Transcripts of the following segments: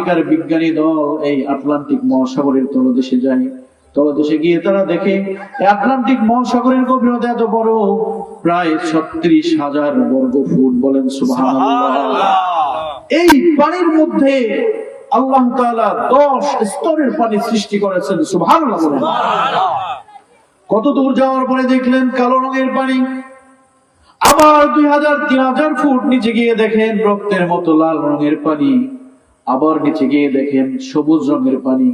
আমেরিকার বিজ্ঞানী দল এই আটলান্টিক মহাসাগরের তলদেশে যায়। তলদেশে গিয়ে তারা দেখে এই আটলান্টিক মহাসাগরের গভীরতা এত বড়, প্রায় ৩৬,০০০ বর্গ ফুট। বলেন সুবহানাল্লাহ। এই পানির মধ্যে আল্লাহ তাআলা 10 স্তরের পানি সৃষ্টি করেছেন। সুবহানাল্লাহ। কত দূর যাওয়ার পরে দেখলেন কালো রঙের পানি। আবার ২০০০-৩০০০ ফুট নিচে গিয়ে দেখেন রক্তের মতো লাল রঙের পানি। আবার নিচে গিয়ে দেখেন সবুজ রঙের পানি।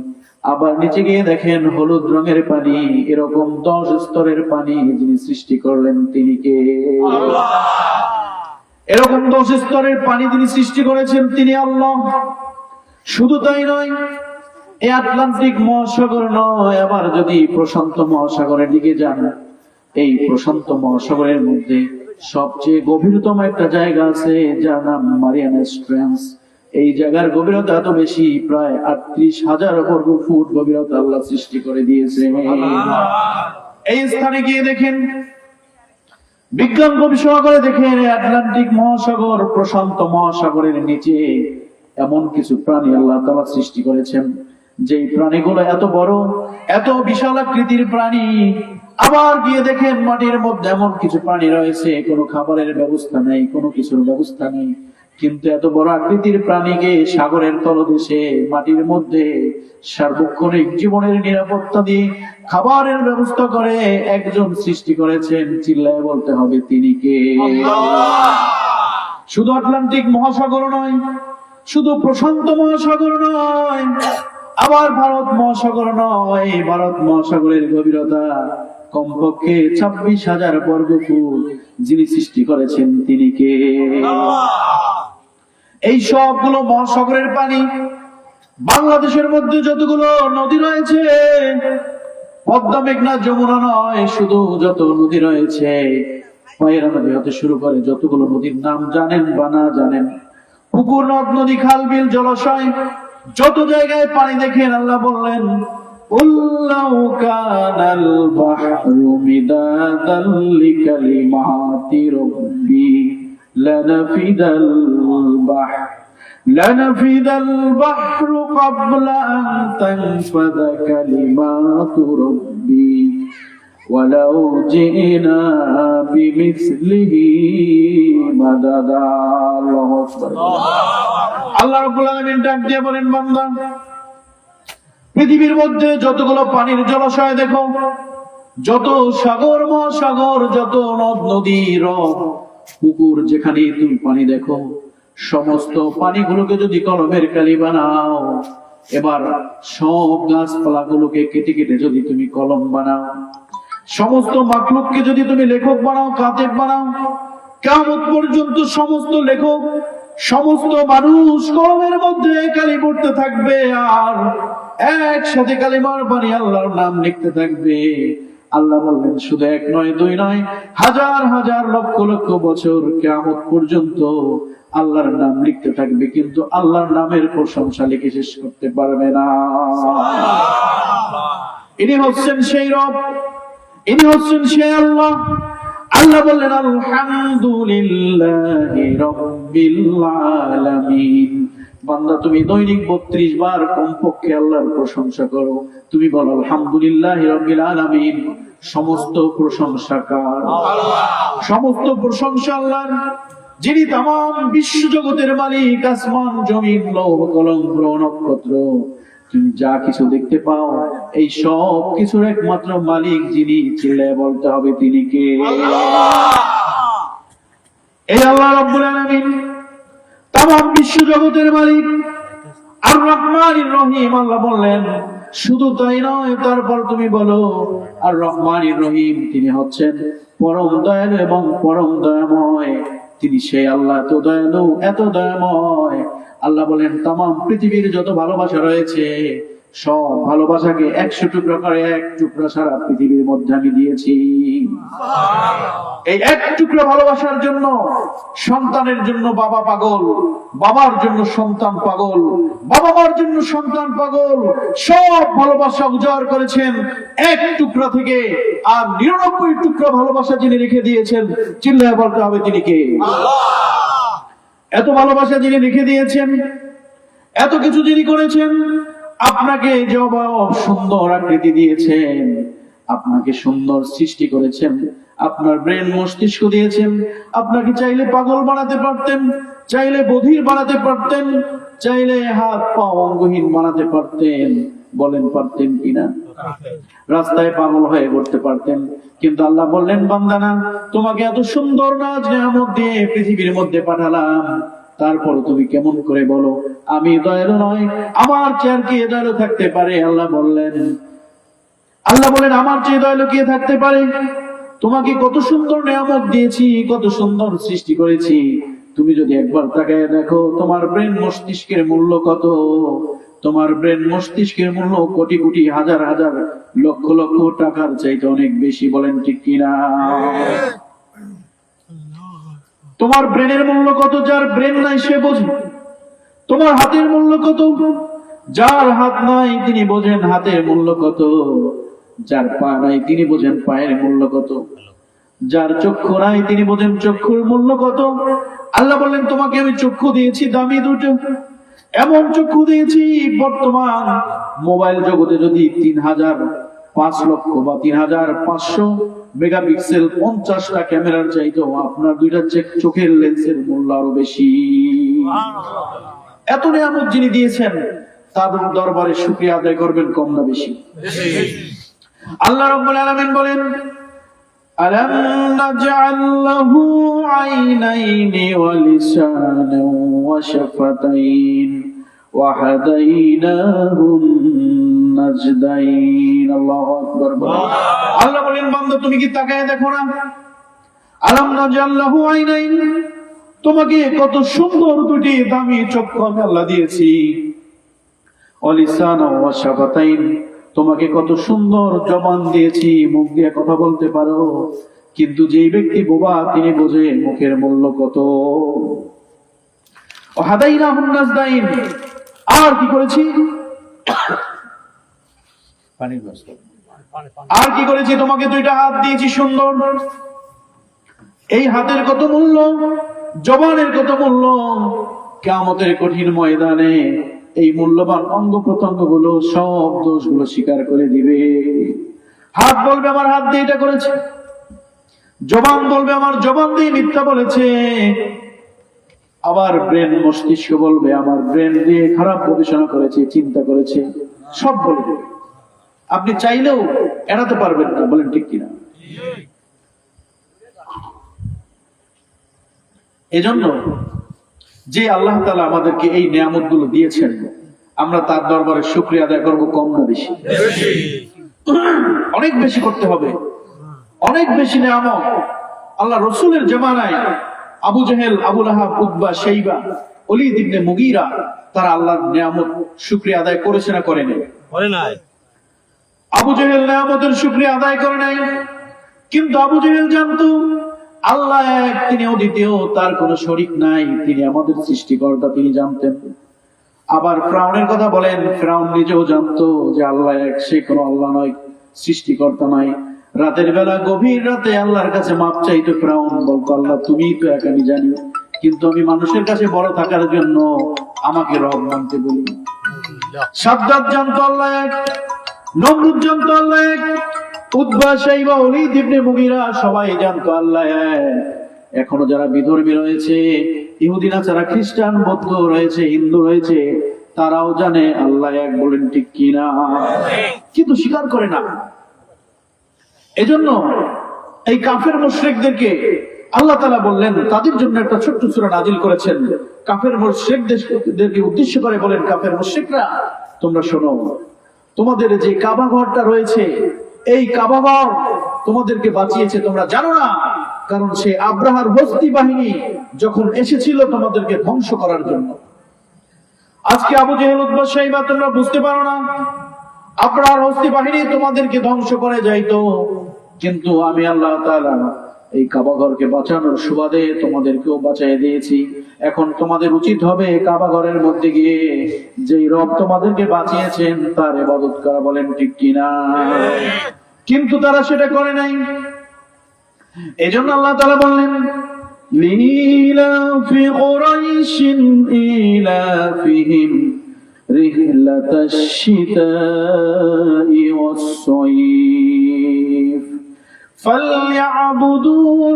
আবার নিচে গিয়ে দেখেন হলুদ রঙের পানি। এরকম 10 স্তরের পানি যিনি সৃষ্টি করলেন তিনি কে? আল্লাহ। এরকম 10 স্তরের পানি যিনি সৃষ্টি করেছেন তিনি আল্লাহ। শুধু তাই নয়, এই আটলান্টিক মহাসাগর নয়, আবার যদি প্রশান্ত মহাসাগরের দিকে যান, এই প্রশান্ত মহাসাগরের মধ্যে সবচেয়ে গভীরতম একটা জায়গা আছে যার নাম মারিয়ানা ট্রেঞ্চ। এই জায়গার গভীরতা এত বেশি, প্রায় ৩৮,০০০ বর্গ ফুট গভীরতা আল্লাহ সৃষ্টি করে দিয়েছে। এই স্থানে গিয়ে দেখেন, বিজ্ঞান গবেষণা করে দেখেন আটলান্টিক মহাসাগর প্রশান্ত মহাসাগরের নিচে এমন কিছু প্রাণী আল্লাহ তাআলা সৃষ্টি করেছেন, যেই প্রাণীগুলো এত বড়, এত বিশাল আকৃতির প্রাণী। আবার গিয়ে দেখেন মাটির মধ্যে এমন কিছু প্রাণী রয়েছে, কোনো খাবারের ব্যবস্থা নেই, কোনো কিছুর ব্যবস্থা নেই, কিন্তু এত বড় আকৃতির প্রাণীকে সাগরের তলদেশে মাটির মধ্যে সার্বক্ষণিক জীবনের নিরাপত্তা দিয়ে খাবারের ব্যবস্থা করে একজন সৃষ্টি করেছেন। চিল্লায় বলতে হবে তিনি কে? শুধু আটলান্টিক মহাসাগর নয়, শুধু প্রশান্ত মহাসাগর নয়, আবার ভারত মহাসাগর নয়, ভারত মহাসাগরের গভীরতা কমপক্ষে ২৬,০০০ বর্গ ফুট যিনি সৃষ্টি করেছেন তিনি কে? এই সবগুলো মহাসাগরের পানি বাংলাদেশের মধ্যে যতগুলো নদী রয়েছে, পদ্মা, মেঘনা, যমুনা নয়, শুধু যত নদী রয়েছে, পায়রা নদী হতে শুরু করে যতগুলো নদীর নাম জানেন বা না জানেন, পুকুর, নদ, নদী, খাল, বিল, জলাশয়, যত জায়গায় পানি দেখেন আল্লাহ বললেন উল্লাউ কানাল বাহরু মিদাদাল লিকালিমাতি রাব্বি লানাফিদাল বাহরু ক্বাবলা আন তানফাদা কালিমাতু রাব্বি ওয়ালাউ জিনা বিমিসলিহি মাদাদা। আল্লাহু আকবার। আল্লাহ রাব্বুল আলামিন ডাক দিয়ে বলেন, বান্দা, পৃথিবীর মধ্যে যতগুলো পানির জলাশয় দেখো, যত সাগর মহাসাগর, যত নদ নদী, হ্রদ, পুকুর, যেখানে তুমি পানি দেখো, সমস্ত পানিগুলোকে যদি কলমের কালি বানাও, এবার সব গাছপালা গুলোকে কেটে কেটে যদি তুমি কলম বানাও, সমস্ত মাখলুককে যদি তুমি লেখক বানাও, কাতেব বানাও, কিয়ামত পর্যন্ত সমস্ত লেখক, সমস্ত মানুষ কলমের মধ্যে কালি পড়তে থাকবে, আর একসাথে কালিমার বাণী আল্লাহর নাম লিখতে থাকবে। আল্লাহ বললেন শুধু ১ নয়, ২ নয়, হাজার হাজার লক্ষ লক্ষ বছর কিয়ামত পর্যন্ত আল্লাহর নাম লিখতে থাকবে, কিন্তু আল্লাহর নামের প্রশংসা লিখে শেষ করতে পারবে না। ইনি হচ্ছেন সেই রব, ইনি হচ্ছেন সেই আল্লাহ। আল্লাহ বললেন আলহামদুলিল্লাহি রাব্বিল আলামিন। বান্দা, তুমি দৈনিক ৩২ বার কমপক্ষে আল্লাহর প্রশংসা করো। তুমি বলো আলহামদুলিল্লাহি রাব্বিল আলামিন। সমস্ত প্রশংসা কার? আল্লাহ। সমস্ত প্রশংসা আল্লাহর, যিনি तमाम বিশ্ব জগতের মালিক। আসমান, জমিন, লৌহ কলম, গ্রহ, নক্ষত্র, তুমি যা কিছু দেখতে পাও, এই সব কিছুর একমাত্র মালিক যিনি, চিল্লায় বলতে হবে তিনি কে? আল্লাহ। এই আল্লাহ রাব্বুল আলামিন तमाम বিশ্ব জগতের মালিক, আর রহমানির রহিম। আল্লাহ বললেন শুধু তাই নয়, তারপর তুমি বলো আর রহমানির রহিম, তিনি হচ্ছেন পরম দয়ালু এবং পরম দয়াময়। তিনি সেই আল্লাহ, এত দয়ালু, এত দয়াময়। আল্লাহ বলেন तमाम পৃথিবীর যত ভালোবাসা রয়েছে, সব ভালোবাসাকে ১০০ টুকরা করে ১ টুকরা সারা পৃথিবীর মধ্যে আমি দিয়েছি। এই ১ টুকরা ভালোবাসার জন্য সন্তানের জন্য বাবা পাগল, বাবার জন্য সন্তান পাগল, বাবা মার জন্য সন্তান পাগল। সব ভালোবাসা উজাড় করেছেন ১ টুকরা থেকে, আর ৯৯ টুকরা ভালোবাসা যিনি রেখে দিয়েছেন, চিল্লায় বলতে হবে তিনি কে? আল্লাহ। এত ভালোবাসা যিনি রেখে দিয়েছেন, এত কিছু যিনি করেছেন, আপনাকে যে সুন্দর আকৃতি দিয়েছেন, আপনাকে সুন্দর সৃষ্টি করেছেন, আপনার ব্রেন মস্তিষ্ক দিয়েছেন, আপনাকে চাইলে পাগল বানাতে পারতেন, চাইলে বধির বানাতে পারতেন, চাইলে হাত পা অঙ্গহীন বানাতে পারতেন। বলেন পারতেন কিনা? রাস্তায় পাগল হয়ে ঘুরতে পারতেন, কিন্তু আল্লাহ বললেন, বান্দানা তোমাকে এত সুন্দর নাজ নেয়ামত দিয়ে পৃথিবীর মধ্যে পাঠালাম, তারপর তুমি কেমন করে বলো আমি দয়ালু নয়? আমার চেয়ে কে দয়ালু থাকতে পারে? আল্লাহ বলেন আমার চেয়ে দয়ালু কে থাকতে পারে? তোমাকে কত সুন্দর নিয়ামত দিয়েছি, কত সুন্দর সৃষ্টি করেছি, তুমি যদি একবার তাকায় দেখো তোমার ব্রেন মস্তিষ্কের মূল্য কত। তোমার ব্রেন মস্তিষ্কের মূল্য কোটি কোটি হাজার হাজার লক্ষ লক্ষ টাকার চাইতে অনেক বেশি। বলেন ঠিক কিনা? তোমার ব্রেনের মূল্য কত? যার ব্রেন নাই সে বোঝে। তোমার হাতের মূল্য কত? যার হাত নাই তিনি বোঝেন হাতের মূল্য কত। যার পা নাই তিনি বোঝেন পায়ের মূল্য কত। যার চক্ষু নাই তিনি বোঝেন চক্ষুর মূল্য কত। আল্লাহ বললেন তোমাকে আমি চক্ষু দিয়েছি দামি দুটো, এমন চক্ষু দিয়েছি বর্তমান মোবাইল জগতে যদি 3,005 লক্ষ বা 3,500 মেগাপিক্সেল 50টা ক্যামেরার চাইতো আপনার দুইটা চোখের লেন্সের মূল্য আরো বেশি। এত নিয়ামত যিনি দিয়েছেন তার দরবারে শুকরিয়া আদায় করবেন কম না বেশি? আল্লাহ রাব্বুল আলামিন বলেন, আলাম নাজআল লাহু আইনাইনি ওয়া লিসানান ওয়া শাফাতাইন ওয়া হাদাইনাহুন নাজদাইন। আল্লাহু আকবার। আল্লাহ বলেন, বান্দা তুমি কি তাকায় দেখো না? আলাম নাজআল লাহু আইনাইন, তোমাকে কত সুন্দর দুটি দামি চক্ষু আমি আল্লাহ দিয়েছি। ওয়া লিসানান ওয়া শাফাতাইন, তোমাকে কত সুন্দর জবান দিয়েছি, মুখ দিয়ে কথা বলতে পারো। কিন্তু যেই ব্যক্তি বোবা তিনি বোঝে মুখের মূল্য কত। হাদাইনাহুন নাজদাইন, আর কি করেছি? আর কি করেছি? তোমাকে দুইটা হাত দিয়েছি সুন্দর। এই হাতের কত মূল্য, জবানের কত মূল্য। কিয়ামতের কঠিন ময়দানে এই মূল্যবান অঙ্গ প্রত্যঙ্গ গুলো সব দোষগুলো স্বীকার করে দিবে। হাত বলবে আমার হাত দিয়ে এটা করেছে, জবান বলবে আমার জবান দিয়ে মিথ্যা বলেছে, আবার ব্রেন মস্তিষ্ক বলবে আমার ব্রেন দিয়ে খারাপ গবেষণা করেছে, চিন্তা করেছে, সব বলবে। আপনি চাইলেও এড়াতে পারবেন না। বলেন ঠিক কিনা? এজন্য যে আল্লাহ তাআলা আমাদেরকে এই নিয়ামত গুলো দিয়েছেন, আমরা তার দরবারে শুকরিয়া আদায় করবো কম না বেশি? অনেক বেশি করতে হবে, অনেক বেশি নিয়ামত। আল্লাহ রসুলের জামানায় আবু জেহেল, আবু লাহাব, উতবা, শাইবা, ওলীদ ইবনে মুগীরা তারা আল্লাহর নিয়ামত শুকরিয়া আদায় করেছে না করে নাই? করে নাই। আবু জেহেল নিয়ামতের শুকরিয়া আদায় করে নাই, কিন্তু আবু জেহেল জানতো আল্লাহ এক, তিনি অদ্বিতীয়, তার কোনো শরীক নাই, তিনি আমাদের সৃষ্টিকর্তা, তিনি জানতেন। আবার ফিরআউনের কথা বলেন, ফিরআউন নিজেও জানতো যে আল্লাহ এক, সে কোনো আল্লাহ নয়, সৃষ্টিকর্তা নাই। রাতের বেলা গভীর রাতে আল্লাহর কাছে মাপ চাইতো ফিরআউন, বলতো আল্লাহ তুমিই তো এক, আমি জানি, কিন্তু আমি মানুষের কাছে বড় থাকার জন্য আমাকে রব মানতে বলি। সাদ্দাত জানতো আল্লাহ এক, নমরুদ জানতো আল্লাহ এক, উতবা, শাইবা, ওলীদ ইবনে মুগীরা সবাই জানতো আল্লাহ এক। এখনো যারা বিধর্মী রয়েছে, ইহুদি না যারা খ্রিস্টান, বৌদ্ধ রয়েছে, হিন্দু রয়েছে, তারাও জানে আল্লাহ এক। বলেন ঠিক কিনা? কিন্তু স্বীকার করে না। এজন্য এই কাফের মুশরিকদেরকে আল্লাহ তাআলা বললেন, তাদের জন্য একটা ছোট্ট সূরা নাজিল করেছেন। কাফের মুশরিকদেরকে উদ্দেশ্য করে বলেন, কাফের মুশরিকরা তোমরা শোনো, তোমাদের যে কাবা ঘরটা রয়েছে, এই কাবা ঘর তোমাদেরকে বাঁচিয়েছে তোমরা জানো না? কারণ সে আব্রাহার হস্তি বাহিনী যখন এসেছিল তোমাদেরকে ধ্বংস করার জন্য। আজকে আবু জেহেল, উতবা, শাইবা তোমরা বুঝতে পারো না, আব্রাহার হস্তি বাহিনী তোমাদেরকে ধ্বংস করে যাইতো, কিন্তু আমি আল্লাহ তাআলা এই কাবা ঘরকে বাঁচানোর সুবাদে তোমাদেরকেও বাঁচিয়ে দিয়েছি। এখন তোমাদের উচিত হবে কাবা ঘরের মধ্যে গিয়ে যেই রব তোমাদেরকে বাঁচিয়েছেন তার ইবাদত করা। বলেন ঠিক কিনা? কিন্তু তারা সেটা করে নাই। এজন্য আল্লাহ তাআলা বললেন, লিলাফি কুরাইশিন ইলাফিহিম রিহলাতাশ শিতাই ওয়াস-সাইফ ফালইয়াবুদু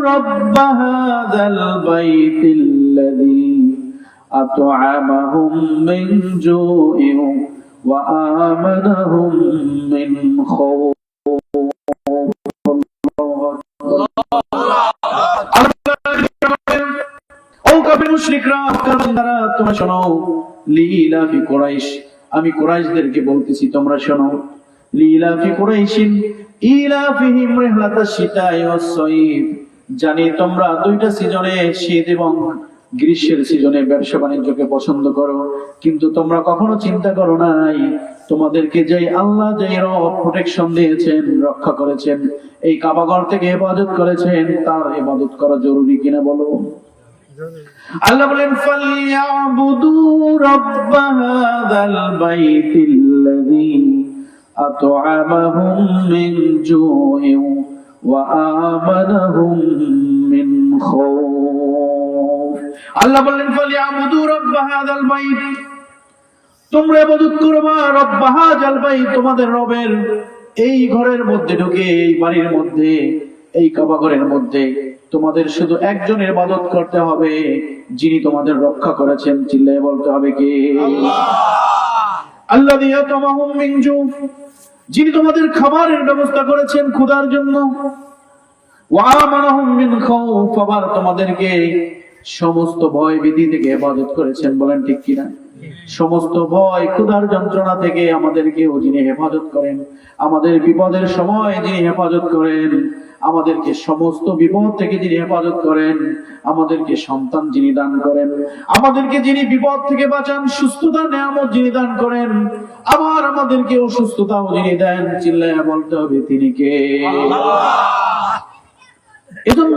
রাব্ব হাযাল বাইতিল্লাযী আত'আমাহুম মিন জু'ইন ওয়া আমানাহুম মিন খাউফ। তোমরা শোনো, লিইলাফি কুরাইশ, আমি কুরাইশদেরকে বলতেছি তোমরা শোনো, লিইলাফি কুরাইশিন ইলাফিহিম রিহলাতাশ শিতাই ওয়াস-সাইফ, জানি তোমরা দুইটা সিজনে, শীত এবং গ্রীষ্মের সিজনে ব্যবসা বাণিজ্যকে পছন্দ করো, কিন্তু তোমরা কখনো চিন্তা করো নাই তোমাদেরকে যেই আল্লাহ, যেই রব প্রোটেকশন দিয়েছেন, রক্ষা করেছেন, এই কাবাঘর থেকে হেফাজত করেছেন, তার ইবাদত করা জরুরি কিনা বলো। আল্লাহ বলেন ফালইয়াবুদু রাব্ব হাযাল বাইতিল্লাযী আত'আমাহুম মিন জু'ইন ওয়া আমানাহুম মিন খাউফ। আল্লাহ বলেন ফালইয়াবুদু রাব্ব হাযাল বাইত, তোমরা ইবাদত করবা রাব্ব হাযাল বাইত, তোমাদের রবের এই ঘরের মধ্যে ঢুকে, এই বাড়ির মধ্যে, এই কাবাঘরের মধ্যে তোমাদের শুধু একজনের ইবাদত করতে হবে, যিনি তোমাদের রক্ষা করেছেন। চিল্লায়ে বলতে হবে কে? আল্লাহ। আল্লাযী আত'আমাহুম মিন জু', যিনি তোমাদের খাবারের ব্যবস্থা করেছেন ক্ষুধার জন্য, ওয়া আমানাহুম মিন খাউফ, আবার তোমাদেরকে সমস্ত ভয় ভীতি থেকে হেফাজত করেছেন। বলেন ঠিক কিনা? সমস্ত ভয় ক্ষুধার যন্ত্রণা থেকে আমাদেরকেও যিনি হেফাজত করেন, আমাদের বিপদের সময় যিনি হেফাজত করেন, আমাদেরকে সমস্ত বিপদ থেকে যিনি হেফাজত করেন, আমাদেরকে সন্তান যিনি দান করেন, আমাদেরকে যিনি বিপদ থেকে বাঁচান, সুস্থতা নেয়ামত যিনি দান করেন, আবার আমাদেরকে অসুস্থতাও যিনি দেন। চিল্লায়া বলতে হবে তিনি কে? আল্লাহ। এজন্য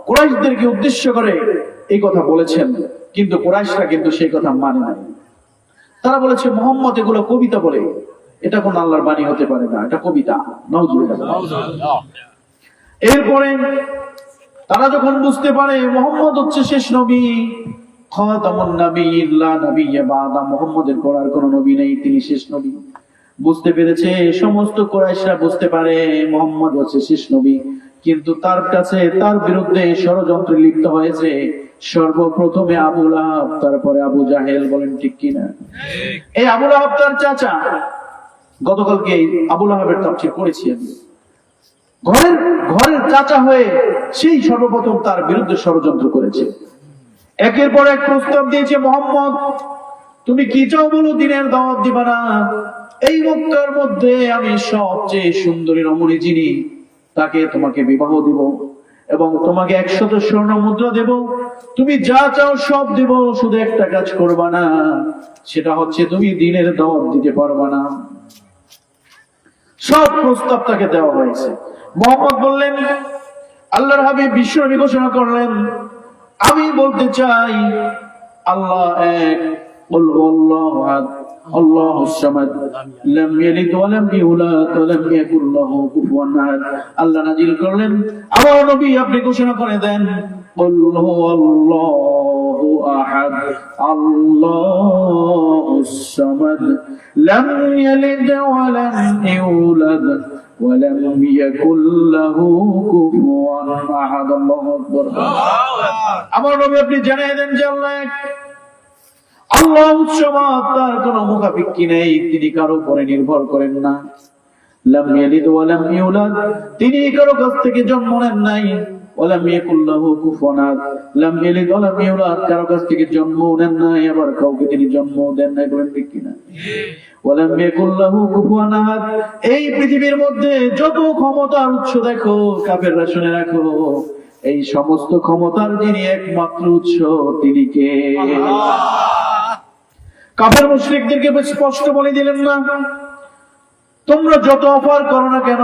কুরাইশদেরকে উদ্দেশ্য করে এই কথা বলেছেন, কিন্তু কুরাইশরা কিন্তু সেই কথা মানে নাই। তারা বলেছে মুহাম্মদ এগুলো কবিতা বলে, এটা কোন আল্লাহর বাণী হতে পারে না, এটা কবিতা। নাউজুবিল্লাহ। এরপরে তারা যখন বুঝতে পারে মুহাম্মদ হচ্ছে শেষ নবী, খাতামুন নাবিয়্যিন লা নাবিয়্যা বাদা, মুহাম্মদের পর আর কোন নবী নেই, তিনি শেষ নবী, বুঝতে পেরেছে। সমস্ত কুরাইশরা বুঝতে পারে মুহাম্মদ হচ্ছে শেষ নবী, কিন্তু তার কাছে, তার বিরুদ্ধে ষড়যন্ত্রে লিপ্ত হয়েছে সর্বপ্রথমে আবু লাহাব, তারপরে আবু জাহেল। বলেন ঠিক কিনা? এই আবু লাহাব তার চাচা, গতকালকে আবু লাহাবের তাফসীর করেছি আমি। ঘরের চাচা হয়ে সেই সর্বপ্রথম তার বিরুদ্ধে ষড়যন্ত্র করেছে। একের পর এক প্রস্তাব দিয়েছে, মুহাম্মদ তুমি কি চাও বলো, দিনের দাওয়াত দিবা না? এই মক্কার মধ্যে আমি সবচেয়ে সুন্দরী রমণী যিনি, তাকে তোমাকে বিবাহ দিব এবং তোমাকে 100 স্বর্ণ মুদ্রা দেব, তুমি যা চাও সব দেব, শুধু একটা কাজ করবা না, সেটা হচ্ছে তুমি দিনের দাওয়াত দিতে পারবা না। সব প্রস্তাব তাকে দেওয়া হয়েছে। মুহাম্মদ বললেন, আল্লাহর হাবিব বিশ্বনবী ঘোষণা করলেন, আমি বলতে চাই আল্লাহ এক, কুল হুয়াল্লাহু আহাদ, আল্লাহুস সামাদ, লাম ইয়ালিদ ওয়া লাম ইউলাদ ওয়া লাম ইয়াকুল লাহু কুফুয়ান আহাদ। আল্লাহ নাযিল করলেন, আমার নবী আপনি ঘোষণা করে দেন, কুল হুয়াল্লাহু আহাদ, আল্লাহুস সামাদ, লাম ইয়ালিদ ওয়া লাম ইউলাদ ওয়া লাম ইয়াকুল লাহু কুফুয়ান আহাদ। আল্লাহু আকবার। আমার নবী আপনি জানিয়ে দেন যে আল্লাহ এক, আল্লাহ উচ্চমাত, তার কোনো মুখাপেক্ষী নেই, তিনি কারো উপরে নির্ভর করেন না। লাম ইয়ালিদ ওয়া লাম ইউলাদ, তিনি কারো কাছ থেকে জন্ম নেন নাই। ওয়া লাম ইয়াকুল লাহু কুফুয়ান আহাদ, লাম ইয়ালিদ ওয়া লাম ইউলাদ, কারো কাছ থেকে জন্ম নেন নাই, আবার কাউকে তিনি জন্ম দেন নাই। বলেন ঠিক কিনা? ওয়া লাম ইয়াকুল লাহু কুফুয়ান আহাদ। এই পৃথিবীর মধ্যে যত ক্ষমতার উৎস দেখো, কাফেররা শুনে রাখো, এই সমস্ত ক্ষমতার যিনি একমাত্র উৎস, তিনি কে? আল্লাহ। কাফের মুশরিকদেরকে স্পষ্ট বলে দিলেন না, তোমরা যত অফার করো না কেন,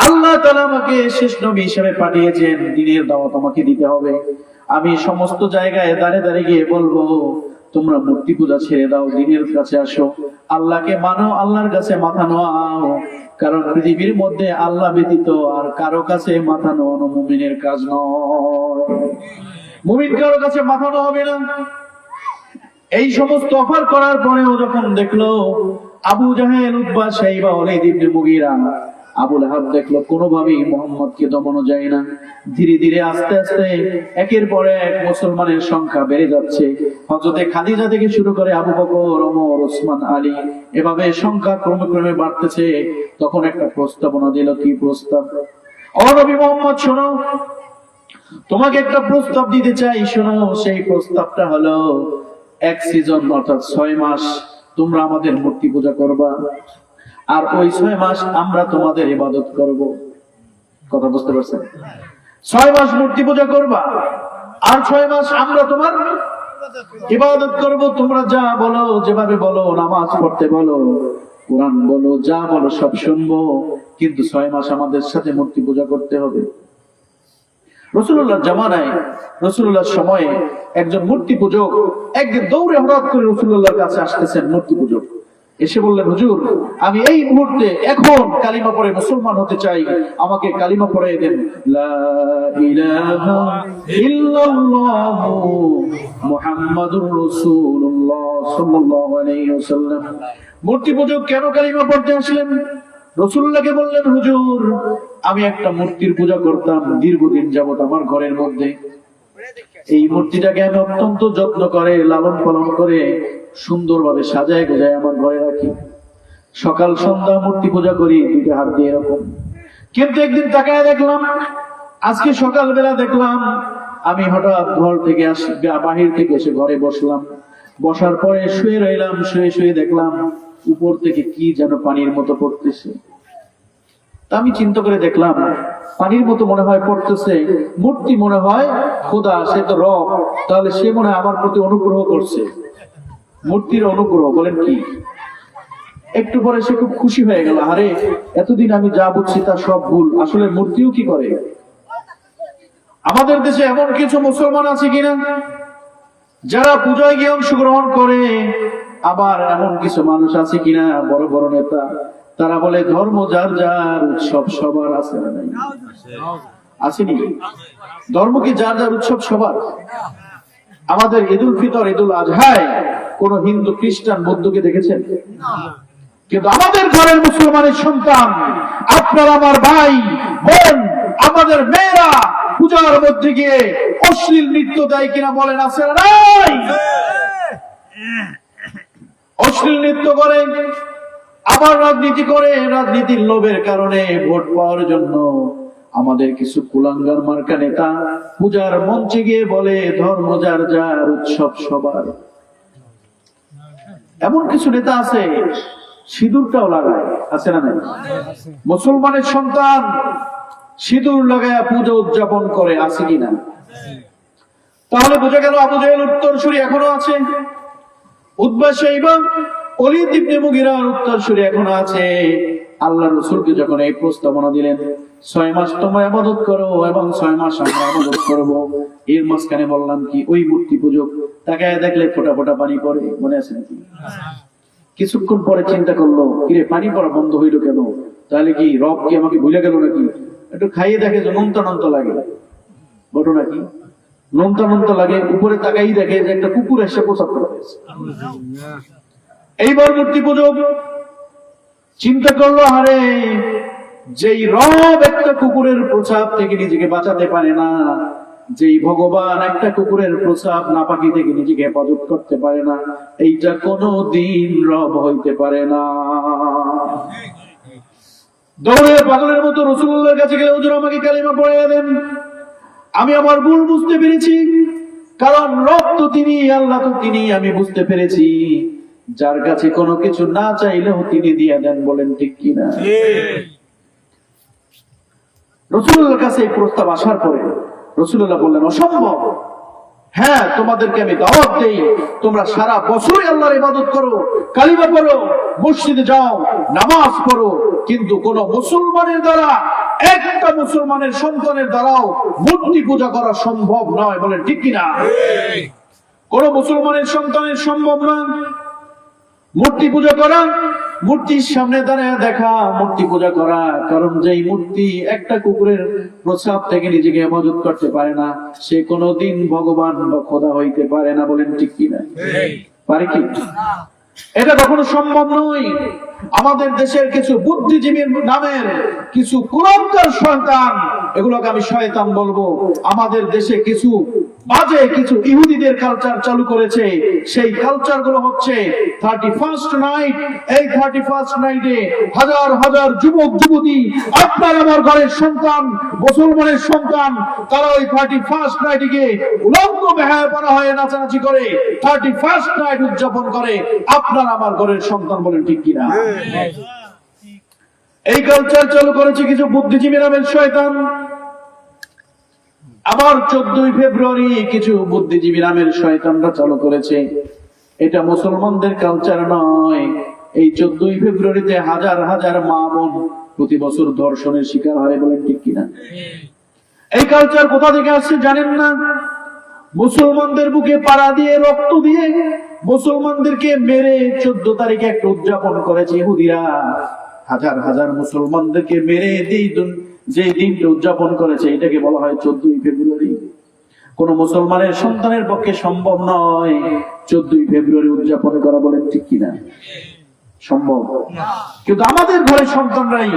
আল্লাহ তাআলা আমাকে শেষ নবী হিসেবে পাঠিয়েছেন, দিনের দাওয়াত আমাকে দিতে হবে। আমি সমস্ত জায়গায় দাঁড়িয়ে দাঁড়িয়ে গিয়ে বলবো, তোমরা মূর্তি পূজা ছেড়ে দাও, দিনের কাছে আসো, আল্লাহকে মানো, আল্লাহর কাছে মাথা নোয়াও, কারণ পৃথিবীর মধ্যে আল্লাহ ব্যতীত আর কারো কাছে মাথা নোয়ানো মুমিনের কাজ নয়। মুমিন কারো কাছে মাথা নোয়াবে না। এই সমস্ত অফার করার পরেও যখন দেখলো আবু জাহেল, উতবা, শাইবা, ওয়ালিদ ইবনে মুগীরা, আবু লাহাব দেখলো কোনোভাবেই মুহাম্মদকে দমানো যায় না। ধীরে ধীরে আস্তে আস্তে একের পর এক মুসলমানের সংখ্যা বেড়ে যাচ্ছে। হযরতে খাদিজা থেকে শুরু করে আবু বকর, ওমর, ওসমান, আলী, এভাবে সংখ্যা ক্রমে ক্রমে বাড়তেছে। তখন একটা প্রস্তাবনা দিল। কি প্রস্তাব? ও নবী মুহাম্মদ, শোনো, তোমাকে একটা প্রস্তাব দিতে চাই, শোনো। সেই প্রস্তাবটা হলো, এক সিজন অর্থাৎ 6 মাস তোমরা আমাদের মূর্তি পূজা করবা, আর ওই 6 মাস আমরা তোমাদের ইবাদত করব। কথা বুঝতে পারছেন? 6 মাস মূর্তি পূজা করবা, আর 6 মাস আমরা তোমার ইবাদত করব। তোমরা যা বলো, যেভাবে বলো, নামাজ পড়তে বলো, কোরআন বলো, যা বলো সব শুনবো, কিন্তু 6 মাস আমাদের সাথে মূর্তি পূজা করতে হবে। রাসূলুল্লাহর জামানায়, রাসূলুল্লাহর সময়ে একজন মূর্তি পূজক একদিন দৌড়ে হঠাৎ করে রাসূলুল্লাহর কাছে আসতেছেন। মূর্তি পূজক এসে বললেন, হুজুর, আমি এই মুহূর্তে এখন কালিমা পড়ে মুসলমান হতে চাই, আমাকে কালিমা পড়িয়ে দেন। লা ইলাহা ইল্লাল্লাহু মুহাম্মাদুর রাসূলুল্লাহ সাল্লাল্লাহু আলাইহি ওয়াসাল্লাম। মূর্তি পূজক কেন কালিমা পড়তে আসলেন? রাসূলুল্লাহকে বললেন, হুজুর, আমি একটা মূর্তির পূজা করতাম দীর্ঘদিন যাবত আমার ঘরের মধ্যে। এই মূর্তিটাকে আমি অত্যন্ত যত্ন করে লালন পালন করে সুন্দরভাবে সাজায় গোজায় আমার ঘরে রাখি। সকাল সন্ধ্যা মূর্তি পূজা করি দুইটা হাত দিয়ে এরকম। কিন্তু একদিন তাকায় দেখলাম, আজকে সকালবেলা দেখলাম, আমি হঠাৎ ঘর থেকে বাহির থেকে এসে ঘরে বসলাম। বসার পরে শুয়ে রইলাম। শুয়ে শুয়ে দেখলাম উপর থেকে কি যেন পানির মতো পড়তেছে। তা আমি চিন্তা করে দেখলাম, পানির মতো মনে হয় পড়তেছে, মূর্তি মনে হয় খোদা, সে তো রব, তাহলে সে মনে হয় আমার প্রতি অনুগ্রহ করছে। মূর্তির অনুগ্রহ বলেন কি? একটু পরে সে খুব খুশি হয়ে গেল, আরে এতদিন আমি যা বুঝছি তা সব ভুল, আসলে মূর্তিও কি করে। আমাদের দেশে এমন কিছু মুসলমান আছে কিনা যারা পূজায় গিয়ে অংশগ্রহণ করে, আবার এমন কিছু মানুষ আছে কিনা বড় বড় নেতা, তারা বলে ধর্ম যার যার, উৎসব সবার। আছে না নাই? আসেনি? ধর্ম কি যার যার, উৎসব সবার? আমাদের ঈদুল ফিতর, ঈদুল আজহায় কোন হিন্দু, খ্রিস্টান, বৌদ্ধকে দেখেছেন? কিন্তু আমাদের ঘরের মুসলমানের সন্তান, আপনার আমার ভাই বোন, আমাদের মেয়েরা পূজার মধ্যে গিয়ে অশ্লীল নৃত্য দেয় কিনা বলেন? আছে না নাই? অশ্লীল নৃত্য করে, আবার রাজনীতি করে। রাজনীতির লোভের কারণে ভোট পাওয়ার জন্য আমাদের কিছু কুলাঙ্গার মার্কা নেতা পূজার মঞ্চে গিয়ে বলে ধর্ম যার যার, উৎসব সবার। এমন কিছু নেতা আছে সিঁদুরটাও লাগায়। আছে না নাই? মুসলমানের সন্তান সিঁদুর লাগায় পূজা উদযাপন করে। আছে কিনা? তাহলে বোঝা গেল আবু জাহেল উত্তরসূরি এখনো আছে, উতবা, শাইবা, ওয়ালিদ ইবনে মুগীরার উত্তরসূরি এখনো আছে। আল্লাহ রাসূলকে যখন এই প্রস্তাবনা দিলেন, 6 মাস তোমরা ইবাদত করো এবং 6 মাস আমরা ইবাদত করব, এর মাঝখানে বললাম কি, ওই মূর্তি পূজক তাকায় দেখলে ফোঁটা ফোঁটা পানি পড়ে। মনে আছে নাকি? কিছুক্ষণ পরে চিন্তা করলো, কিরে পানি পড়া বন্ধ হইলো কেন? তাহলে কি রব কি আমাকে ভুলে গেল নাকি? একটু খাইয়ে দেখে যে নোনতা নোনতা লাগে। ঘটনা কি? নোনতা নোনতা লাগে। উপরে তাকাই দেখে যে একটা কুকুর এসে প্রসাব করে দিয়েছে। এইবার মূর্তি পূজক চিন্তা করলো, আরে যেই রব একটা কুকুরের প্রসাব থেকে নিজেকে বাঁচাতে পারে না, যেই ভগবান একটা কুকুরের প্রসাব নাপাকি থেকে নিজেকে হেফাজত করতে পারে না, এইটা কোনদিন রব হইতে পারে না। দৌড়ে পাগলের মতো রাসূলুল্লাহর কাছে গেলে, হুজুর আমাকে কালিমা পড়িয়ে দেন, আমি আমার ভুল বুঝতে পেরেছি, কারণ রব তো তিনি, আল্লাহ তো তিনি, আমি বুঝতে পেরেছি যার কাছে কোনো কিছু না চাইলেও তিনি দিয়ে দেন। বলেন ঠিক কিনা? রাসূলুল্লাহর কাছে এই প্রস্তাব আসার পরে রাসূলুল্লাহ বললেন, অসম্ভব। হ্যাঁ, তোমাদেরকে আমি দাওয়াত দেই, তোমরা সারা বছরই আল্লাহর ইবাদত করো, কালিমা পড়ো, মসজিদে যাও, নামাজ পড়ো, কিন্তু কোন মুসলমানের দ্বারা, একটা মুসলমানের সন্তানের দ্বারাও মূর্তি পূজা করা সম্ভব নয়। বলেন ঠিক কিনা? কোন মুসলমানের সন্তানের সম্ভব নয় মূর্তি পূজা করা, মূর্তির সামনে দাঁড়ায় দেখা, মূর্তি পূজা করা। কারণ যেই মূর্তি একটা কুকুরের প্রসাব থেকে নিজেকে হেফাজত করতে পারে না, সে কোনদিন ভগবান বা খোদা হইতে পারে না। বলেন ঠিক কিনা? পারি কি? এটা কখনো সম্ভব নয়। আমাদের দেশের কিছু বুদ্ধিজীবীর নামের কিছু কুলাঙ্গার সন্তান, এগুলোকে আমি শয়তান বলবো, আমাদের দেশে কিছু বাজে কিছু ইহুদিদের কালচার চালু করেছে। সেই কালচার গুলো হচ্ছে 31st নাইট। এই 31st নাইটে হাজার হাজার যুবক যুবতী, আপনার আমার ঘরের সন্তান, মুসলমানের সন্তান, তারা ওই 31st নাইটে গিয়ে উলঙ্গ বেহায়াপনা হয়ে নাচানাচি করে 31st নাইট উদযাপন করে। আপনার আমার ঘরের সন্তান, বলেন ঠিক কিনা? এই কালচার চালু করেছে কিছু বুদ্ধিজীবী নামের শয়তান। আবার 14ই ফেব্রুয়ারি কিছু বুদ্ধিজীবী নামের শয়তানরা চালু করেছে। এটা মুসলমানদের কালচার নয়। এই 14ই ফেব্রুয়ারিতে হাজার হাজার মা বোন প্রতি বছর ধর্ষণের শিকার হয়, বলেন ঠিক কিনা? এই কালচার কোথা থেকে আসছে জানেন না? মুসলমানদের বুকে পাড়া দিয়ে রক্ত দিয়ে মুসলমানদেরকে মেরে 14 তারিখে একটা উদযাপন করেছে ইহুদিরা। হাজার হাজার মুসলমানদেরকে মেরে যে দিনটা উদযাপন করেছে, এটাকে বলা হয় 14ই ফেব্রুয়ারি। কোন মুসলমানের সন্তানের পক্ষে সম্ভব নয় 14ই ফেব্রুয়ারি উদযাপন করা, বলেন ঠিক কিনা? সম্ভব। কিন্তু আমাদের ঘরে সন্তানরাই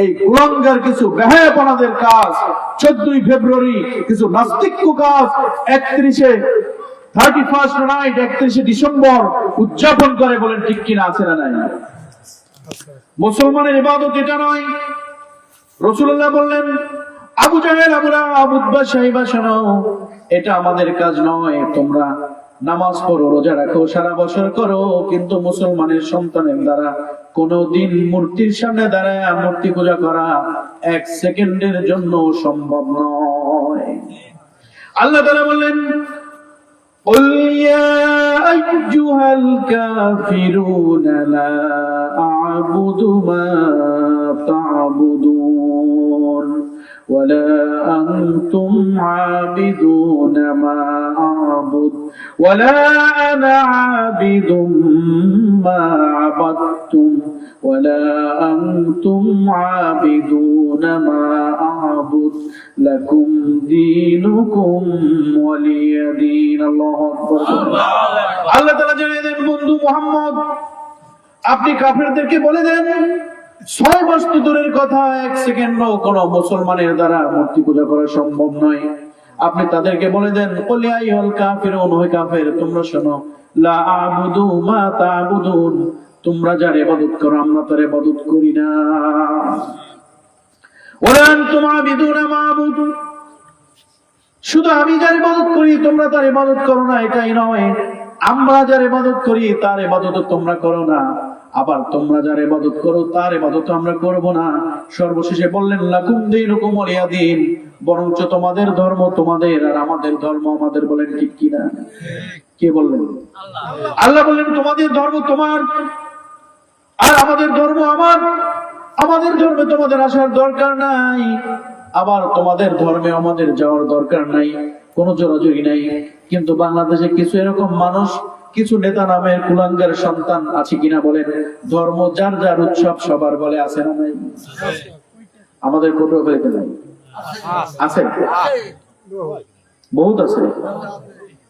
এই কুলাঙ্গার কিছু বেহায়াপনাদের কাজ 14ই ফেব্রুয়ারি কিছু নাস্তিক্য কাজ 31st নাইট 31শে ডিসেম্বর উদযাপন করে, বলেন ঠিক কিনা? আছে না নাই? মুসলমানের ইবাদত এটা নয়। রাসূলুল্লাহ বললেন, আবু জাহেল, আবু লাহাব, উতবা, শাইবা, শোনো, এটা আমাদের কাজ নয়। তোমরা নামাজ পড়ো, রোজা রাখো, সারা বছর করো, কিন্তু মুসলমানের সন্তানের দ্বারা কোনদিন মূর্তির সামনে দাঁড়ায় মূর্তি পূজা করা 1 সেকেন্ডের জন্য সম্ভব নয়। আল্লাহ তাআলা বললেন, قل يا أيها الكافرون لا أعبد ما تعبدون ولا أنتم عابدون ما أعبد ولا أنا عابد ما عبدتم ولا أنتم عابدون ما أعبد لكم دينكم ولي دين. الله أكبر. আল্লাহ তাআলা জানিয়ে দেন, বন্ধু মুহাম্মদ, আপনি কাফেরদেরকে বলে দেন, 6 মাস তো দূরের কথা, 1 সেকেন্ডও কোন মুসলমানের দ্বারা মূর্তি পূজা করা সম্ভব নয়। আপনি তাদেরকে বলে দেন, কুল ইয়া আইয়ুহাল কাফিরুন, হে কাফের, তোমরা শোনো, লা আ'বুদু মা তা'বুদুন, তোমরা যার ইবাদত করো আমরা তার ইবাদত করি না। ওয়া আনতুম আ'বিদুনা মা আ'বুদু, শুধু আমি যার ইবাদত করি তোমরা তার ইবাদত করো না, এটাই নয়, আমরা যার ইবাদত করি তার ইবাদত তোমরা করো না, আবার তোমরা যার ইবাদত করো তার ইবাদত আমরা করব না। সর্বশেষে বললেন, লাকুম দীনুকুম ওয়ালিয়া দীন, বরঞ্চ তোমাদের ধর্ম তোমাদের আর আমাদের ধর্ম আমাদের, বলেন ঠিক কিনা? কে বললেন? আল্লাহ বললেন, তোমাদের ধর্ম তোমার আর আমাদের ধর্ম আমার। আমাদের ধর্মে তোমাদের আসার দরকার নাই, আবার তোমাদের ধর্মে আমাদের যাওয়ার দরকার নাই, কোনো জোরাজুরি নাই। কিন্তু বাংলাদেশে কিছু এরকম মানুষ, কিছু নেতা নামের কুলাঙ্গার সন্তান আছে কিনা বলেন? ধর্ম যার যার উৎসব সবার বলে, আছে না নাই? আমাদের পটুয়াখালীতে নাই? আছে, বহুত আছে।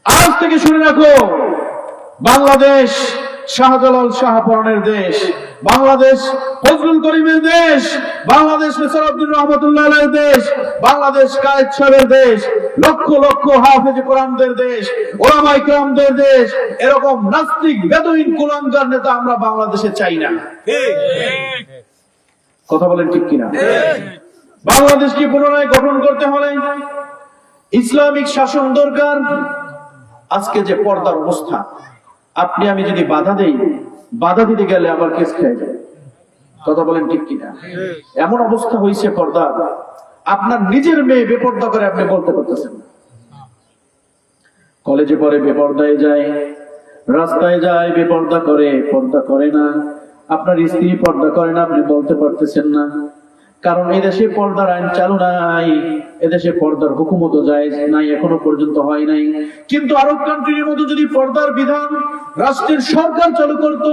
আজ থেকে শুনে রাখো, বাংলাদেশ শাহজালাল শাহপরানের দেশ, বাংলাদেশ ফজলুল করিমের দেশ, বাংলাদেশ নেসারউদ্দিন রহমতুল্লাহের দেশ, বাংলাদেশ কায়েদ সাহেবের দেশ, লক্ষ লক্ষ হাফেজ কোরআনদের দেশ, ওলামায়ে কেরামদের দেশ। এরকম নাস্তিক বেদুইন কুলাঙ্গার নেতা আমরা বাংলাদেশে চাই না। কথা বলেন ঠিক কিনা? বাংলাদেশকে পুনরায় গঠন করতে হলে ইসলামিক শাসন দরকার। আজকে যে পর্দার অবস্থা, আপনি আমি যদি বাধা দেই, বাধা দিতে গেলে আবার কেস খেয়ে যায়। কথা বলেন ঠিক কিনা? এমন অবস্থা হয়েছে পর্দা, আপনার নিজের মেয়ে বেপর্দা করে আপনি বলতে পারতেছেন না। কলেজে পড়ে বেপর্দায় যায়, রাস্তায় যায় বেপর্দা করে, পর্দা করে না। আপনার স্ত্রী পর্দা করে না, আপনি বলতে পারতেছেন না। কারণ এদেশে পর্দার আইন চালু নাই, এদেশে পর্দার হুকুমত জায়েজ নাই, এখনো পর্যন্ত হয় নাই। কিন্তু আরব কান্ট্রির মতো যদি পর্দার বিধান রাষ্ট্রের সরকার চালু করত,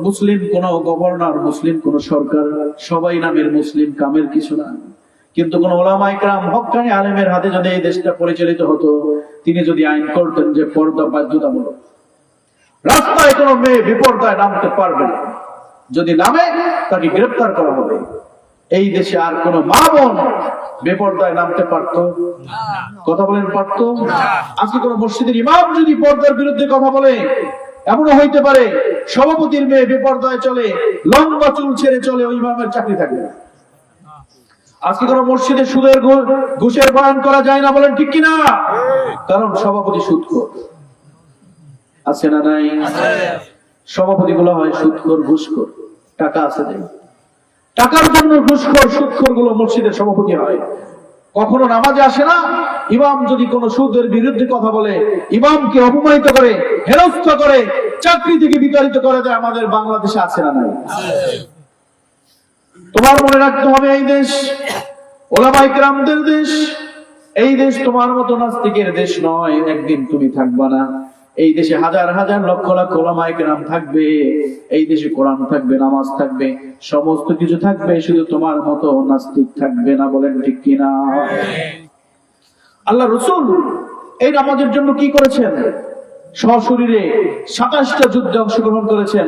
মুসলিম কোন গভর্নর, মুসলিম কোন সরকার, সবাই নামের মুসলিম, কামের কিছু না। কিন্তু কোন ওলামায়ে কেরাম হক্কানি আলেমের হাতে যদি এই দেশটা পরিচালিত হতো, তিনি যদি আইন করতেন যে পর্দা বাধ্যতামূলক, রাস্তায় কোনো মেয়ে বিপর্দায় নামতে পারবে না, যদি নামে তাকে গ্রেফতার করা হবে। এই দেশে আর কোন মা বোন বেপর্দায় নামতে পারতো? কথা বলেন পারতো? আজকে কোন মসজিদের ইমাম যদি পর্দার বিরুদ্ধে কথা বলে, এমনও হইতে পারে সভাপতির মেয়ে বেপর্দায় চলে, লম্বা চুল ছেড়ে চলে, ওই ইমামের চাকরি থাকবে না। আজকে কোন মসজিদে সুদের ঘুষের বয়ান করা যায় না, বলেন ঠিক কিনা? কারণ সভাপতি সুদখোর আছে না নাই? সভাপতি গুলো হয় সুদখোর, ঘুষখোর, টাকা আছে দেয়, টাকার জন্য ঘুষখোর সুদখোর গুলো মসজিদের সভাপতি হয়। কখনো নামাজে আসে না। ইমাম যদি কোন সুদের বিরুদ্ধে কথা বলে, ইমামকে অপমানিত করে, হেনস্থা করে, চাকরি থেকে বিতাড়িত করে দেয়, আমাদের বাংলাদেশে আছে না নাই? তোমার মনে রাখতে হবে, এই দেশ ওলামায়ে কেরামদের দেশ। এই দেশ তোমার মতো নাস্তিকের দেশ নয়। একদিন তুমি থাকবা না। এই দেশে হাজার হাজার লক্ষ লক্ষ ওলামায়ে কেরাম থাকবে। এই দেশে কোরআন থাকবে, নামাজ থাকবে, সমস্ত কিছু থাকবে, শুধু তোমার মতো নাস্তিক থাকবে না, বলেন ঠিক কিনা? আল্লাহ রাসূল এই নামাজের জন্য কি করেছেন? সশরীরে 27টা যুদ্ধে অংশগ্রহণ করেছেন।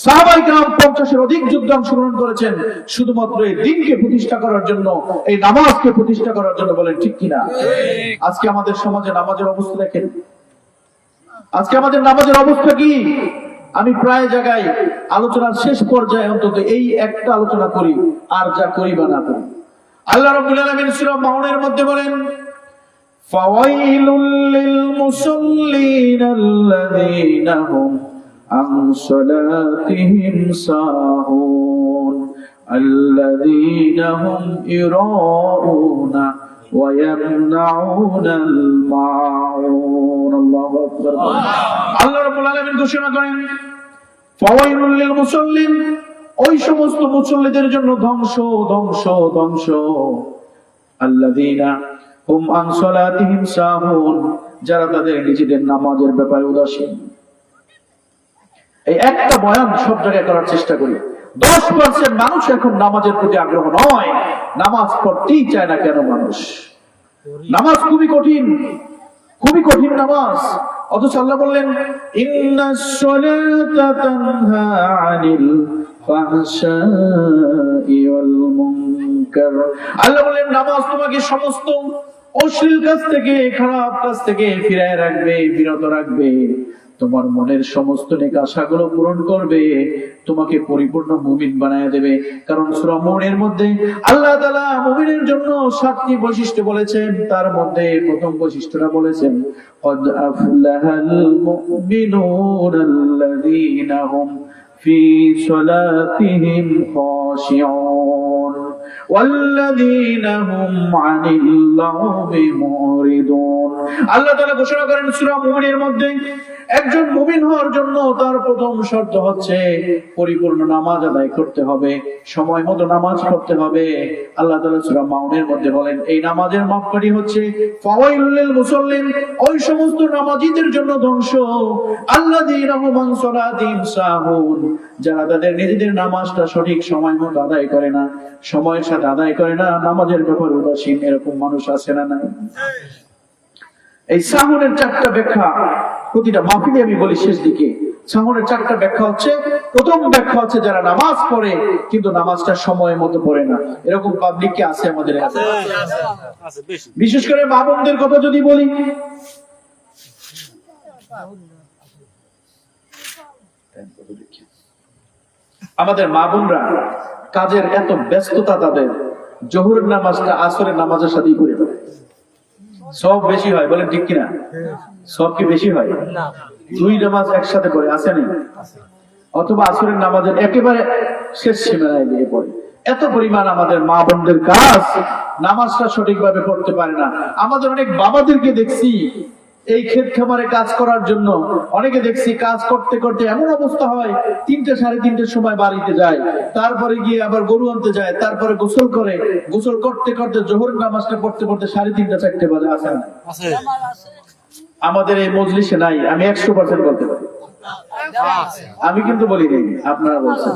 সাহাবায়ে কেরাম 50-এর অধিক যুদ্ধে অংশগ্রহণ করেছেন, শুধুমাত্র এই দ্বীনকে প্রতিষ্ঠা করার জন্য, এই নামাজকে প্রতিষ্ঠা করার জন্য, বলেন ঠিক কিনা? আজকে আমাদের সমাজে নামাজের অবস্থা দেখেন। আজকে আমাদের নামাজের অবস্থা কি? আমি প্রায় জায়গায় আলোচনার শেষ পর্যায়ে অন্তত এই একটা আলোচনা করি, আর যা করি বা না করি। আল্লাহ রাব্বুল আলামিন সূরা মাউনের মধ্যে বলেন, ফাওয়াইলুল লিল মুসাল্লিন আল্লাযীনা হুম আন সালাতিহিম সাহুন আল্লাযীনা হুম ইরাউনা ওয়া ইয়ামনাউনাল মাউন। আল্লাহু আকবার। আল্লাহ রাব্বুল আলামিন ঘোষণা করেন, ফাওয়াইলুল লিল মুসাল্লিন, ওই সমস্ত মুসল্লিদের জন্য ধ্বংস, ধ্বংস, ধ্বংস। আল্লাযীনা হুম আন সালাতিহিম সাহুন, যারা তাদের নিজেদের নামাজের ব্যাপারে উদাসীন। এই একটা বয়ান সব জায়গায় করার চেষ্টা করি। 10% মানুষ এখন নামাজের প্রতি আগ্রহ নয়, নামাজ পড়তেই চায় না। কেন? মানুষ নামাজ খুবই কঠিন, খুবই কঠিন নামাজ। অথচ আল্লাহ বললেন, ইন্নাস সালাতা তানহা আনিল ফাহশাই ওয়াল মুনকার। আল্লাহ বললেন, নামাজ তোমাকে সমস্ত অশ্লীল কাজ থেকে, খারাপ কাজ থেকে ফিরায় রাখবে, বিরত রাখবে, তোমার মনের সমস্ত নেক আশাগুলো পূরণ করবে, তোমাকে পরিপূর্ণ মুমিন বানায় দেবে। কারণ সূরা মুমিনের মধ্যে আল্লাহ তাআলা মুমিনের জন্য 7টি বৈশিষ্ট্য বলেছেন। তার মধ্যে প্রথম বৈশিষ্ট্যটা বলেছেন, ক্বাদ আফলাহাল মুমিনুনাল্লাযীনা হুম ফি সালাতিহিম খাশিউন ওয়াল্লাযীনা হুম আনিল লাগবি মুরিদুন। আল্লাহ তাআলা ঘোষণা করেন সূরা মুমিনের মধ্যে, একজন মুমিন হওয়ার জন্য তার প্রথম শর্ত হচ্ছে পরিপূর্ণ নামাজ আদায় করতে হবে, সময় মতো নামাজ পড়তে হবে। আল্লাহ তাআলা সূরা মাউনের মধ্যে বলেন, এই নামাজের মাপকাঠি হচ্ছে ফাওয়াইলুল লিল মুসাল্লিন, ওই সমস্ত নামাজীদের জন্য ধ্বংস, আল্লাযীনা হুম আন সালাতিহিম সাহুন, যারা তাদের নিজেদের নামাজটা সঠিক সময় মতো আদায় করে না, সময়ের সাথে আদায় করে না, নামাজের ব্যাপারে উদাসীন। এরকম মানুষ আছে না নাই? এই সাহুনের 4টা ব্যাখ্যা প্রতিটা মাহফিলে আমি বলি শেষ দিকে। সাহুনের 4টা ব্যাখ্যা হচ্ছে, প্রথম ব্যাখ্যা হচ্ছে যারা নামাজ পড়ে কিন্তু নামাজটা সময় মতো পড়ে না। এরকম পাবলিক কি আছে আমাদের কাছে? বিশেষ করে মা বোনদের কথা যদি বলি, আমাদের মা বোনরা কাজের এত ব্যস্ততা, তাদের জোহরের নামাজটা আসরের নামাজের সাথেই করে ফেলে। সব বেশি হয়, বলেন ঠিক কিনা? সব কি বেশি হয়? 2 নামাজ একসাথে পড়ে, আছে না? অথবা আসরের নামাজের একেবারে শেষ সীমানায় গিয়ে পড়ে। এত পরিমাণ আমাদের মা বোনদের কাজ, নামাজটা সঠিকভাবে পড়তে পারে না। আমাদের অনেক বাবাদেরকে দেখছি এই ক্ষেত খামারে কাজ করার জন্য, অনেকে দেখছি কাজ করতে করতে এমন অবস্থা হয় 3টে সাড়ে 3টের সময় বাড়িতে যায়, তারপরে গিয়ে আবার গরু আনতে যায়, তারপরে গোসল করে, গোসল করতে করতে জোহরের নামাজটা পড়তে পড়তে 3:30 4টে বাজে। আছে না? আমাদের এই মজলিসে নাই, আমি 100% বলতে পারি। আমি কিন্তু বলি নাই, আপনারা বলছেন।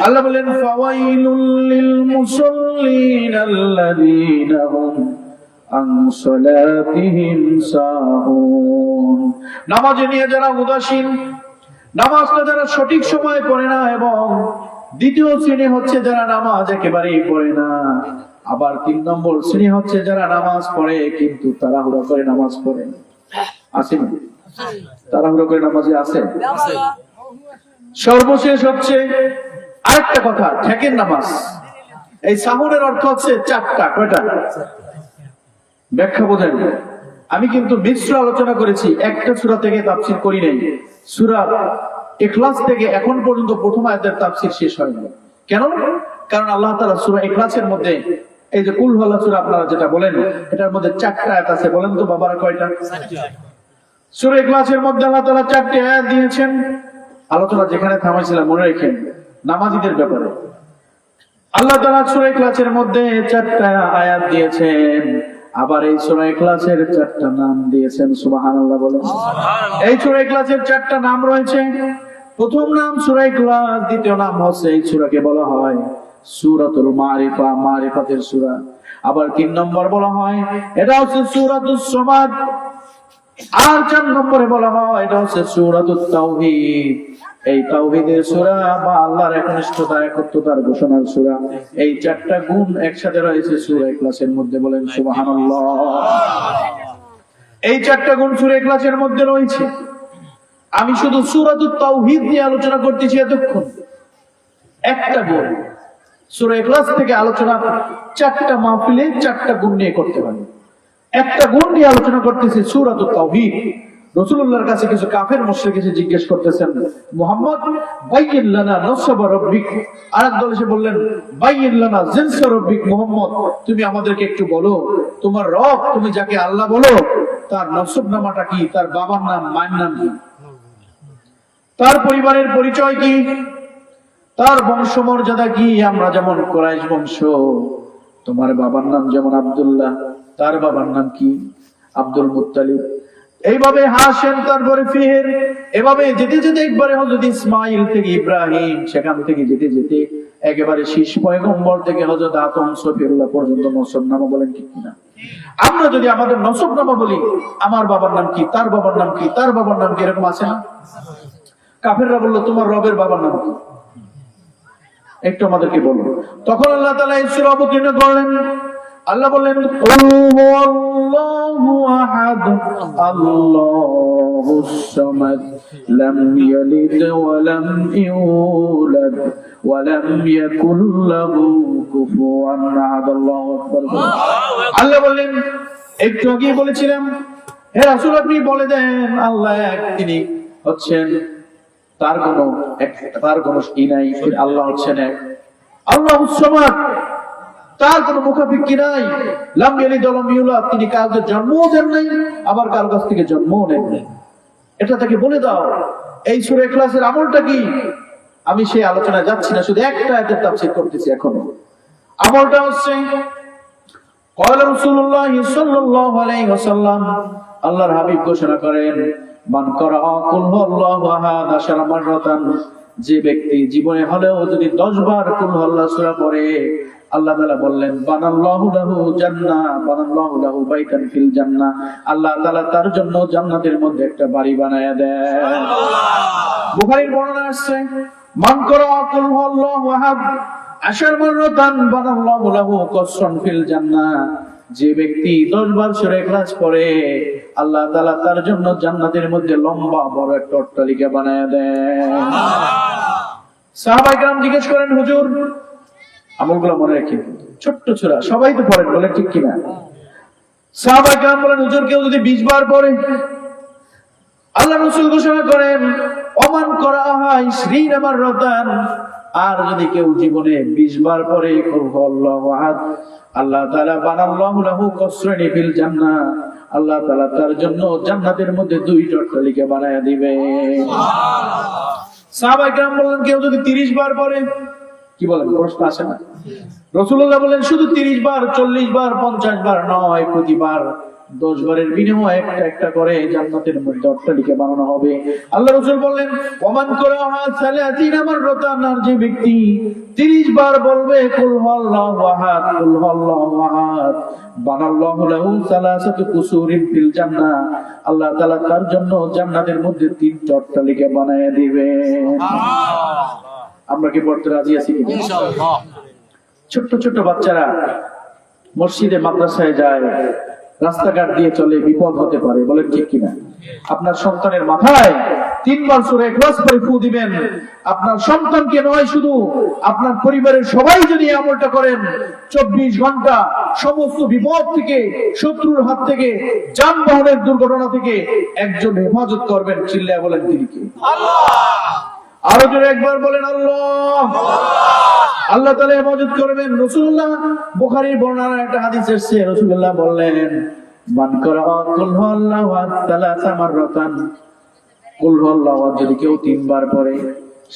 আল্লাহ বলেন, ফাওয়াইলুল লিল মুসাল্লিন আল্লাযীনা হুম আন সালাতিহিম সাহুন, নামাজে নিয়ে যারা উদাসীন, নামাজটা যারা সঠিক সময় পড়ে না, এবং দ্বিতীয় শ্রেণী হচ্ছে যারা নামাজ একেবারেই পড়ে না। আবার 3 নম্বর শ্রেণী হচ্ছে যারা নামাজ পড়ে কিন্তু তাড়াহুড়ো করে নামাজ পড়ে। আছে না? তাড়াহুড়ো করে নামাজে আছে। সর্বশেষ হচ্ছে আরেকটা কথা, ঠেকের নামাজ। এই সাহুরের অর্থ হচ্ছে 4টা। কয়টা? ব্যাখ্যা বোঝেন। আমি কিন্তু মিশ্র আলোচনা করেছি, একটা সূরা থেকে তাফসীর করি নাই। সূরা ইখলাস থেকে এখন পর্যন্ত প্রথম আয়াতের তাফসীর শেষ হয়নি। কেন? কারণ আল্লাহ তাআলা সূরা ইখলাসের মধ্যে এই যে কুল হুয়াল্লাহু সূরা আপনারা যেটা বলেন, এটার মধ্যে 4টা আয়াত আছে। বলেন তো বাবারা কয়টা? সূরা ইখলাসের মধ্যে আল্লাহ তাআলা 4টি আয়াত দিয়েছেন। আলোচনা যেখানে থামাইছিলাম মনে রাখেন, নামাজীদের ব্যাপারে আল্লাহ তাআলা সূরা ইখলাসের মধ্যে 4টা আয়াত দিয়েছেন। আবার এই সূরা ইখলাসের 4টা নাম দিয়েছেন। সুবহানাল্লাহ বলেন। এই সূরা ইখলাসের 4টা নাম রয়েছে। প্রথম নাম সূরা ইখলাস, দ্বিতীয় নাম হচ্ছে এই সূরাকে বলা হয় সূরাতুল মারিফা, মারিফাতের সূরা। আবার 3 নম্বর বলা হয় এটা হচ্ছে সূরাতুস সামাদ। আর 4 নম্বরে বলা হয় এটা হচ্ছে সূরাতুত তাওহীদ। এই তাওহীদের সূরা বা আল্লাহর একনিষ্ঠতা, একত্বতার ঘোষণার সূরা। এই 4টা গুণ একসাথে রয়েছে সূরা ইখলাসের মধ্যে। বলেন সুবহানাল্লাহ। এই 4টা গুণ সূরা ইখলাসের মধ্যে রয়েছে। আমি শুধু সূরাতুত তাওহীদ নিয়ে আলোচনা করতেছি এতক্ষণ। একটা গুণ সূরা ইখলাস থেকে আলোচনা 4টা মাহফিলে 4টা গুণ নিয়ে করতে পারি। একটা গুণ নিয়ে আলোচনা করতেছি সূরাতুত তাওহীদ। রাসূলুল্লাহর কাছে কিছু কাফের মুশরিক এসে জিজ্ঞেস করতেছেন, মুহাম্মদ বাইয়িন লানা নাসব রাব্বিক। আরেক দল এসে বললেন, বাইয়িন লানা জিনস রাব্বিক। মুহাম্মদ তুমি আমাদেরকে একটু বলো, তোমার রব, তুমি যাকে আল্লাহ বলো, তার নসব নামাটা কি, তার বাবার নাম, মায়ের নাম কি, তার পরিবারের পরিচয় কি, তার বংশমর্যাদা কি। আমরা যেমন কুরাইশ বংশ, তোমার বাবার নাম যেমন আব্দুল্লাহ, তার বাবার নাম কি? Abdul Muttalib. এইভাবে হাশেম, তারপরে ফিহের, এভাবে যেতে যেতে একবারে হযরত ইসমাইল থেকে ইব্রাহিম, সেখান থেকে যেতে যেতে একেবারে শীষ পয়গম্বর থেকে হযরত আদম সফিউল্লাহ পর্যন্ত নসবনামা। বলেন ঠিক কিনা? আমরা যদি আমাদের নসবনামা বলি, আমার বাবার নাম কি, তার বাবার নাম কি, তার বাবার নাম কি, এরকম আছে না? কাফেররা বললো তোমার রবের বাবার নাম কি, একটু আমাদেরকে বলুন। তখন আল্লাহ তাআলা এই সূরা অবতীর্ণ করলেন। আল্লাহ বললেন, কুল হুয়াল্লাহু আহাদ আল্লাহুস সামাদ লাম ইয়ালিদ ওয়া লাম ইউলাদ ওয়া লাম ইয়াকুল লাহু কুফুয়ান আহাদ। আল্লাহু আকবার। আল্লাহ বললেন, একটু আগে বলেছিলাম হে রাসূল আপনি বলে দেন আল্লাহ এক, তিনি হচ্ছেন, তার কোনো ই নাই, আল্লাহ হচ্ছেন এক। আল্লাহুস সামাদ, তার কোনো মুখাপেক্ষী নাই। লাম ইয়ালিদ ওয়া লাম ইউলাদ, তিনি কাউকে জন্মও দেন নাই, আবার কারো কাছ থেকে জন্মও নেন নাই। এটা তাকে বলে দাও। এই সূরা ইখলাসের আমলটা কি? আমি সেই আলোচনায় যাচ্ছি না, শুধু একটা আয়াতের তাফসীর করতেছি এখনো। আমলটা হচ্ছে ক্বালা রাসূলুল্লাহ সাল্লাল্লাহু আলাইহি ওয়াসাল্লাম, আল্লাহর হাবিব ঘোষণা করেন, মান ক্বারা কুল হুয়াল্লাহু আহাদ 10 মাররাতান, যে ব্যক্তি জীবনে হলেও যদি 10 বার কুল হুয়াল্লাহু সূরা পড়ে, আল্লাহ তাআলা বললেন বানাল্লাহু লাহু জান্নাহ, বানাল্লাহু লাহু বাইতান ফিল জান্নাহ, আল্লাহ তাআলা তার জন্য জান্নাতের মধ্যে একটা বাড়ি বানায়া দেন। বুখারীর বর্ণনা আছে, মান ক্বারা কুল হুয়াল্লাহু আহাদ 10 মাররাতান বানাল্লাহু লাহু কসরান ফিল জান্নাহ, যে ব্যক্তি 10 বার সূরা ইখলাস পড়ে, আল্লাহ তাআলা তার জন্য জান্নাতের মধ্যে লম্বা বড় একটা অট্টালিকা বানায়া দেন। সাহাবায়ে কেরাম জিজ্ঞেস করেন, হুজুর আমলগুলো মনে রাখেন, ছোট্ট ছোরা সবাই তো পড়েন, বলে ঠিক কিনা? সাহাবায়ে কেরাম বলেন, হুজুর কেউ যদি 20 বার পড়ে, আল্লাহ রাসূল ঘোষণা করেন ওমান করাহা 20 মাররাতান, আর যদি কেউ জীবনে 20 বার পড়ে কুল হুয়াল্লাহু আহাদ, আল্লাহ তাআলা বানাল্লাহু লাহু কসরানি ফিল জান্নাহ, আল্লাহ তাআলা তার জন্য জান্নাতের মধ্যে 2টা অট্টালিকা বানায়া দিবে। সাহাবায়ে কেরাম বললেন, কেউ যদি 30 বার পড়ে, কি বলেন, প্রশ্ন আসে না? রাসূলুল্লাহ বলেন শুধু 30 বার, 40 বার, 50 বার নয়, প্রতিবার 10 বারের বিনিময়ে একটা একটা করে জান্নাতের মধ্যে অট্টালিকা বানানো হবে। আল্লাহ রাসূল বললেন, ওমান করাহা সালাতিনা মাররাতান, আর যে ব্যক্তি 30 বার বলবে কুল হুয়াল্লাহু আহাদ, কুল হুয়াল্লাহু আহাদ, বানাল্লাহু লাহু সালাসাতু কুসুরিন ফিল জান্নাহ, আল্লাহ তাআলা তার জন্য জান্নাতের মধ্যে 3টা অট্টালিকা বানায়া দিবেন। আমরা কি পড়তে রাজি আছি কি? ইনশাআল্লাহ। ছোট ছোট বাচ্চারা মসজিদে মাদ্রাসায় যায়, রাস্তাঘাট দিয়ে চলে, বিপদ হতে পারে, বলেন ঠিক কিনা? আপনার সন্তানের মাথায় 3 বার সূরা ইখলাস পড়ে ফু দিবেন। আপনার সন্তানকে নয়, শুধু আপনার পরিবারের সবাই যদি আমলটা করেন, 24 ঘন্টা সমস্ত বিপদ থেকে, শত্রুর হাত থেকে, যানবাহনের দুর্ঘটনা থেকে একজন হেফাজত করবেন। চিল্লায়া বলেন তিনি কি? আল্লাহ। আরো জোরে একবার বলেন আল্লাহ। আল্লাহ তাআলা হেফাজত করবেন। রাসূলুল্লাহ বুখারীর বর্ণনা একটা হাদিস এসেছে, রাসূলুল্লাহ বললেন, মান করা কুল হুয়াল্লাহু আহাদ সালাসা মাররাতান, কুল হুয়াল্লাহু আহাদ যদি কেউ 3 বার পড়ে,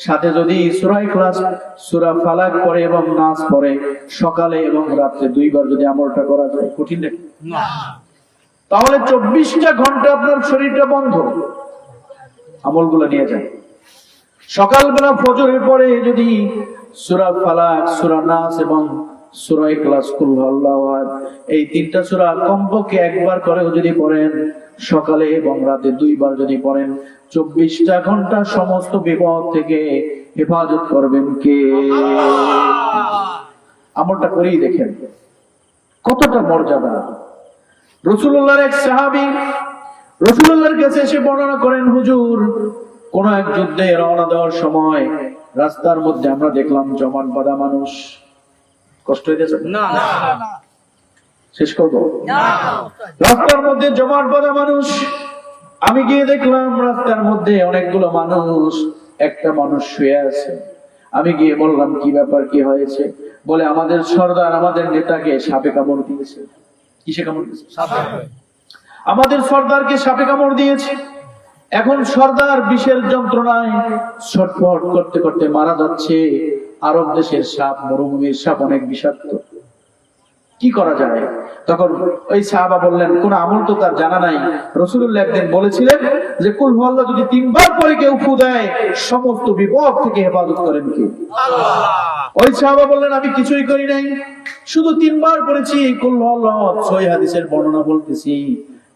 সাথে যদি সূরা ইখলাস, সূরা ফালাক পড়ে এবং নাস পড়ে, সকালে এবং রাতে 2 বার যদি আমলটা করা যায়, কঠিন না? তাহলে 24টা ঘন্টা আপনার শরীরটা বন্ধ, আমলগুলো নিয়ে যায়। সকালবেলা ফজরের পরে যদি সূরা ফালাক, সূরা নাস এবং সূরা ইখলাস, কুল হুয়াল্লাহু আহাদ, এই 3টা সূরা কমপক্ষে 1 বার করেও যদি পড়েন, সকালে এবং রাতে 2 বার যদি পড়েন, 24টা ঘন্টা সমস্ত বিপদ থেকে হেফাজত করবেন কে? আমলটা করেই দেখেন কতটা মর্যাদা। রাসূলুল্লাহর এক সাহাবী রাসূলুল্লাহর কাছে এসে বর্ণনা করেন, হুজুর, কোন এক যুদ্ধে রওনা দেওয়ার সময় রাস্তার মধ্যে আমরা দেখলাম জমাট বাঁধা মানুষ। কষ্ট হইতেছে না? শেষ করবো? রাস্তার মধ্যে জমাট বাঁধা মানুষ, আমি গিয়ে দেখলাম রাস্তার মধ্যে অনেকগুলো মানুষ, একটা মানুষ শুয়ে আছে। আমি গিয়ে বললাম, কি ব্যাপার, কি হয়েছে? বলে, আমাদের সর্দার, আমাদের নেতাকে সাপে কামড় দিয়েছে। কিসে কামড় দিয়েছে? আমাদের সর্দারকে সাপে কামড় দিয়েছে। এখন সর্দার বিষের যন্ত্রণায় ছটফট করতে করতে মারা যাচ্ছে। আরব দেশের সাপ, মরুভূমির সাপ অনেক বিষাক্ত, কি করা যায়? তখন ওই সাহাবা বললেন, কোন আমল তো তার জানা নাই। রাসূলুল্লাহ একদিন বলেছিলেন যে কুল হুয়াল্লাহ যদি 3 বার পরে কেউ ফু দেয়, সমস্ত বিপদ থেকে হেফাজত করেন কে? আল্লাহ। ওই সাহাবা বললেন, আমি কিছুই করি নাই, শুধু 3 বার পড়েছি কুল হুয়াল্লাহ। সহিহ হাদিসের বর্ণনা বলতেছি,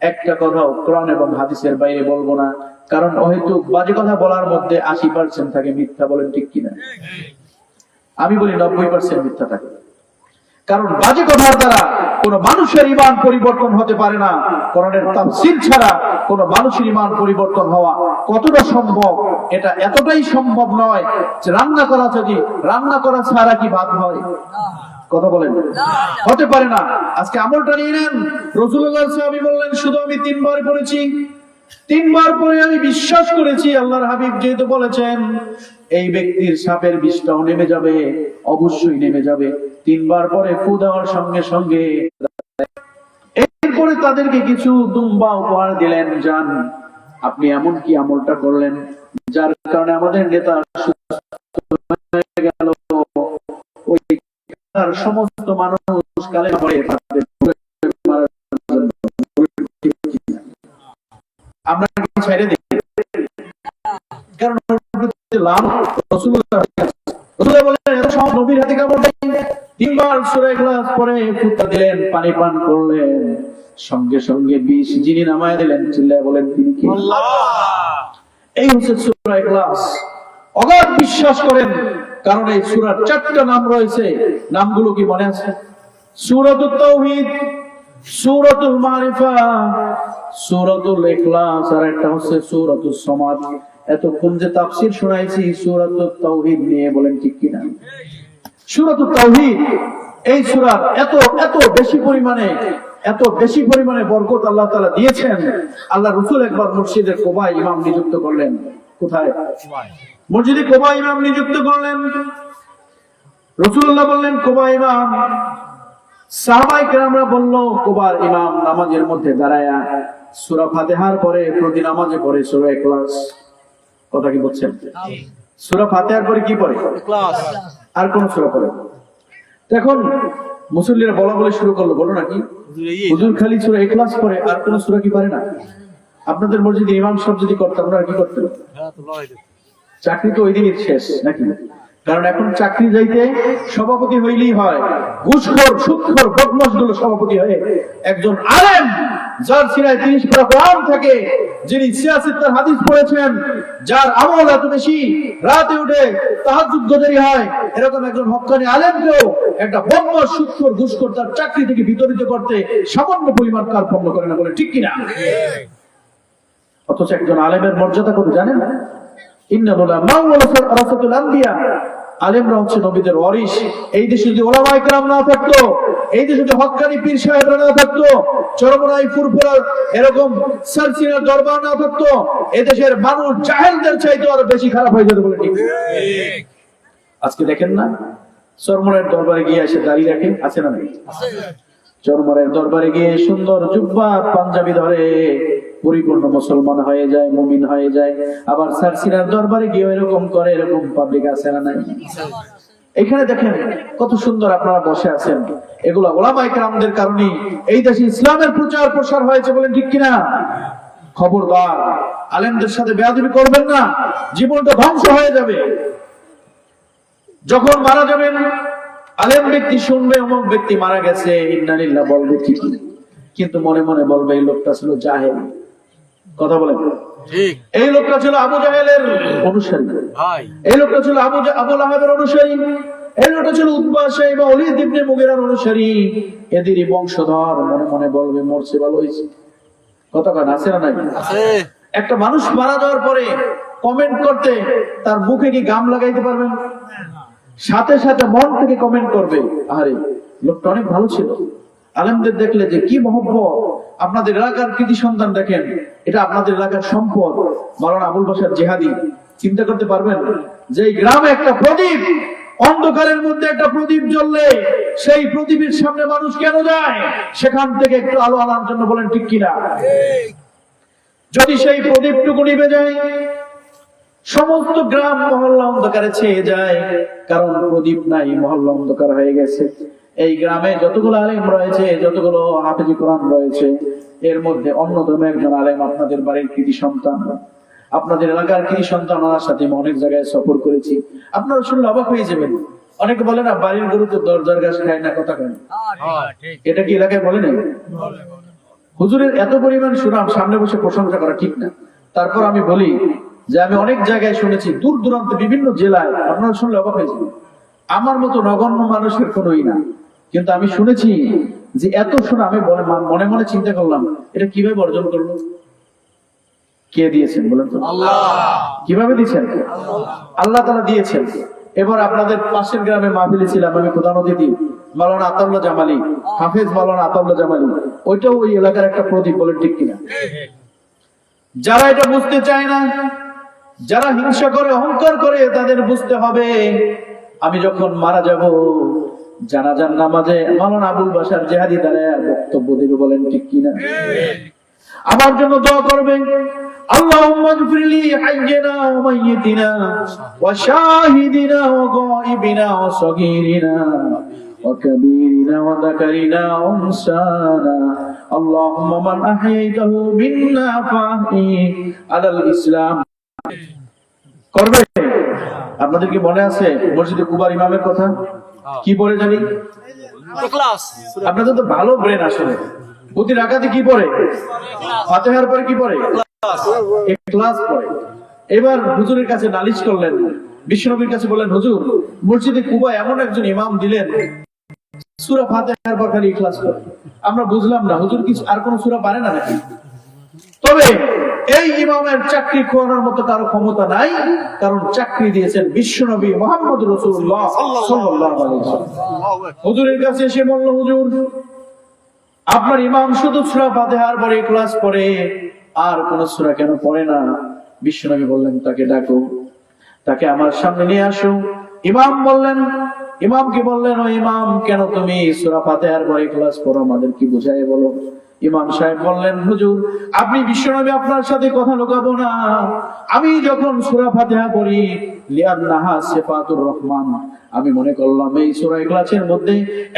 একটা কথাও কোরআন এবং হাদিসের বাইরে বলবো না, কারণ হয়তো বাজে কথা বলার মধ্যে 80% থাকে মিথ্যা। বলেন ঠিক কিনা? আমি বলি 90% মিথ্যা থাকে, কারণ বাজে কথার দ্বারা কোন মানুষের ঈমান পরিবর্তন হতে পারে না। কোরআনের তাফসীর ছাড়া কোন মানুষের ঈমান পরিবর্তন হওয়া কতটা সম্ভব, এটা এতটাই সম্ভব নয় যে রান্না করা ছাড়া কি ভাত হয়? কথা বলেন, হতে পারে না। আজকে আমলটা নিয়ে নেন। রাসূলুল্লাহ সাহাবী বললেন, শুধু আমি 3 বার পড়েছি, 3 বার পরে আমি বিশ্বাস করেছি আল্লাহর হাবিব যেহেতু বলেছেন এই ব্যক্তির সাপের বিষটাও নেমে যাবে, অবশ্যই নেমে যাবে। 3 বার পরে ফু দেওয়ার সঙ্গে সঙ্গে এরপরে তাদেরকে কিছু দুম্বা উপহার দিলেন। যান, আপনি এমন কি আমলটা করলেন যার কারণে আমাদের নেতা হয়ে গেল, ওই সমস্ত মানুষ কালে পড়ে তাদের আমরা কি ছেড়ে দিই? কারণ লাভ রাসূলুল্লাহ বলেন, এত সব নবীর হাতে কামড় দেয়। 3 বার সূরা ইখলাস পড়ে ফুটা দিলেন, পানি পান করলেন, সঙ্গে সঙ্গে বিষ যিনি নামায় দিলেন। চিল্লায় বলেন তিনি কি? আল্লাহ। এই হচ্ছে সূরা ইখলাস। অগাধ বিশ্বাস করেন, কারণ এই সূরার 4টা নাম রয়েছে। নামগুলো কি মনে আছে? সূরাতুত তাওহীদ, সূরাতুল মারিফা, সূরাতুল ইখলাস, আর একটা হচ্ছে সূরাতুস সামাদ। এতক্ষণ যে তাফসীর শোনাইছি সূরাতুত তাওহীদ নিয়ে, বলেন ঠিক কিনা? সূরাতুত তাওহীদ, এই সূরার এত বেশি পরিমাণে বরকত আল্লাহ তাআলা দিয়েছেন। আল্লাহ রাসূল একবার মসজিদে কুবা ইমাম নিযুক্ত করলেন। কোথায়? মসজিদে কুবা ইমাম নিযুক্ত করলেন। রাসূলুল্লাহ বললেন, কুবা ইমাম। সাহাবায়ে কেরামরা বলল, কুবার ইমাম নামাজের মধ্যে দাঁড়ায়া সূরা ফাতিহার পরে প্রতি নামাজে পড়ে সূরা ইখলাস। কথা কি বলছেন? সূরা ফাতিহার পরে কি পড়ে? ইখলাস। আর কোন সূরা পড়ে? এখন মুসল্লিরা বলা বলে শুরু করলো, বলো নাকি হুজুর খালি সূরা ইখলাস পড়ে, আর কোন সূরা কি পারে না? আপনাদের মসজিদে ইমাম সাহেব যদি করতেন, আপনারা কি করতেন? চাকরি তো ওই দিনই শেষ নাকি? কারণ এখন চাকরি যাইতে সভাপতি হইলেই হয়, ঘুষখোর সুদখোর বদমাশ গুলো সভাপতি হয়ে একজন আলেম যার সিনায় 30 পারা কোরআন থাকে, যিনি সিয়াসিত্তার হাদিস পড়েছেন, যার আমল এত বেশি, রাতে উঠে তাহাজ্জুদ গজারি হয়, এরকম একজন হক্কানি আলেমকেও একটা বদমাশ সুদখোর ঘুষখোর তার চাকরি থেকে বিতরিত করতে সামান্য পরিমাণ কার্পণ্য করে না, বলে ঠিক কিনা? অথচ একজন আলেমের মর্যাদা কত জানেন? আলেমরা হচ্ছে নবীদের ওয়ারিস। এই দেশে যদি উলামায়ে কেরাম না থাকতো, এই দেশে যদি হক্কানি পীর সাহেবরা না থাকতো, চরমনাই ফুরফুরার এরকম সারসিনার দরবার না থাকতো, এই দেশের মানুষ জাহেলদের চাইতে আরো বেশি খারাপ হয়ে যেত, বলে ঠিক? আজকে দেখেন না, চরমনাইয়ের দরবারে গিয়ে এসে দাঁড়িয়ে রাখেন, আছে না নাই? চরমনাইয়ের দরবারে গিয়ে সুন্দর জুব্বা পাঞ্জাবি ধরে পরিপূর্ণ মুসলমান হয়ে যায়, মুমিন হয়ে যায়। আবার সারসিনার দরবারে গিয়ে এরকম করে, এরকম পাবলিক আছে না নাই? এখানে দেখেন কত সুন্দর আপনারা বসে আছেন। এগুলা উলামায়ে কেরামদের কারণেই এই দেশে ইসলামের প্রচার প্রসার হয়েছে, বলেন ঠিক কিনা? খবরদার, আলেমদের সাথে বেয়াদবি করবেন না, জীবনটা ধ্বংস হয়ে যাবে। যখন মারা যাবেন, আলেম ব্যক্তি শুনবে অমুক ব্যক্তি মারা গেছে, ইন্না লিল্লাহ বলবে ঠিকই, কিন্তু মনে মনে বলবে এই লোকটা ছিল জাহেল। কথা বলেন ঠিক? এই লোকটা ছিল আবু জাহেলের অনুসারী, এই লোকটা ছিল আবু লাহাবের অনুসারী, এই লোকটা ছিল উতবা সাইবা ওলীদ ইবনে মুগীরার অনুসারী, এদেরই বংশধর। মনে মনে বলবে মরছে ভালো হয়েছে। কথা কান আছে না নাই? একটা মানুষ মারা যাওয়ার পরে কমেন্ট করতে তার মুখে কি গাম লাগাইতে পারবেন? সাথে সাথে মন থেকে কমেন্ট করবে, আরে লোকটা অনেক ভালো ছিল। আলেমদের দেখলে যে কি মহব্বত। আপনাদের এলাকার কৃতি সন্তান দেখেন, এটা আপনাদের এলাকার সম্পদ, মাওলানা আবুল বাশার জিহাদি। চিন্তা করতে পারবেন যে এই গ্রামে একটা প্রদীপ, অন্ধকারের মধ্যে একটা প্রদীপ জ্বললে সেই প্রদীপের সামনে মানুষ কেন যায়? সেখান থেকে একটু আলো আনার জন্য, বলেন ঠিক কিনা? যদি সেই প্রদীপটুকু নিভে যায়, সমস্ত গ্রাম মহল্লা অন্ধকারে ছেয়ে যায়, কারণ প্রদীপ নাই, মহল্লা অন্ধকার হয়ে গেছে। এই গ্রামে যতগুলো আলেম রয়েছে, যতগুলো হাফেজি কোরআন রয়েছে, এর মধ্যে অন্যতম একজন আলেম আপনাদের বাড়ির কৃতি সন্তান, আপনাদের এলাকার কৃতি সন্তান। ওনার সাথে আমি অনেক জায়গায় সফর করেছি, আপনারা শুনলে অবাক হয়ে যাবেন। অনেকে বলে না, বাড়ির গরু তো দরজার গাছ খায় না, কথা কেন? এটা কি এলাকায় বলে না? হুজুরের এত পরিমাণ সুনাম, সামনে বসে প্রশংসা করা ঠিক না। তারপর আমি বলি যে আমি অনেক জায়গায় শুনেছি, দূর দূরান্তে বিভিন্ন জেলায়, আপনারা শুনলে অবাক হয়ে যাবেন। আমার মতো নগণ্য মানুষের কোনোই না, কিন্তু আমি শুনেছি যে এত শোনা। আমি মনে মনে চিন্তা করলাম, এটা কিভাবে অর্জন করলো? কে দিয়েছেন বলেন তো? আল্লাহ। কিভাবে দিয়েছেন? আল্লাহ তাআলা দিয়েছেন। এবার আপনাদের পাশের গ্রামে মাহফিলে ছিলাম আমি, প্রধান অতিথি মাওলানা আতাউল্লাহ জামালি, হাফেজ মাওলানা আতাউল্লাহ জামালি। ওইটাও ওই এলাকার একটা প্রদীপ, বলেন ঠিক কিনা? যারা এটা বুঝতে চায় না, যারা হিংসা করে, অহংকার করে, তাদের বুঝতে হবে আমি যখন মারা যাব, জানাজার নামাজে মাওলানা আবুল বাশার জিহাদি দাঁড়ায় বক্তব্য দেবে, বলেন ঠিক কিনা? আমার জন্য দোয়া করবেন, আল্লাহুম্মা গফিরলি হাইয়িনা ওয়া মাইয়িতিনা ওয়া শাহিদিনা ওয়া গায়িবিনা ওয়া সগীরিনা ওয়া কাবীরিনা ওয়া যাকারিনা ওয়া উনসানা। আল্লাহুম্মা মান আহইয়াতাহু মিন্না ফাহি আলাল ইসলাম। করবে? আপনাদের কি মনে আছে মসজিদে কুবার ইমামের কথা? কি পড়ে জানি? আপনাদের তো ভালো ব্রেন আসলে। প্রতি রাকাতে কি পড়ে? ফাতিহার পরে কি পড়ে? ইখলাস পড়ে। এবার হুজুরের কাছে নালিশ করলেন, বিশ্বনবীর কাছে বললেন, হুজুর মসজিদে কুবা এমন একজন ইমাম দিলেন, সূরা ফাতিহার পর খালি ইখলাস পড়ে। আমরা বুঝলাম না হুজুর কি আর কোন সূরা পারে না নাকি? তবে এই ইমামের চাকরি খোয়ানোর মতো কারো ক্ষমতা নাই, কারণ চাকরি দিয়েছেন বিশ্বনবী মুহাম্মদ রাসূলুল্লাহ সাল্লাল্লাহু আলাইহি ওয়াসাল্লাম। হুজুরের কাছে এসে বলল, হুজুর আপনার ইমাম শুধু সূরা ফাতিহার পরে ইখলাস পড়ে, আর কোন সূরা কেন পড়ে না? বিশ্বনবী বললেন, তাকে ডাকো, তাকে আমার সামনে নিয়ে আসো। ইমাম বললেন, ইমামকে বললেন, ও ইমাম, কেন তুমি সূরা ফাতিহার পরে ইখলাস পড়ো? আমাদের কি বুঝায় বলো। ইমাম সাহেব বললেন, হুজুর আপনি বিশ্বনবী, আপনার সাথে কথা লুকাবো না। আমি যখন সূরা ফাতিহা পড়ি, লিআন্নাহা সিফাতুর রহমান, আমি মনে করলাম এই সূরা ইখলাসের মধ্যে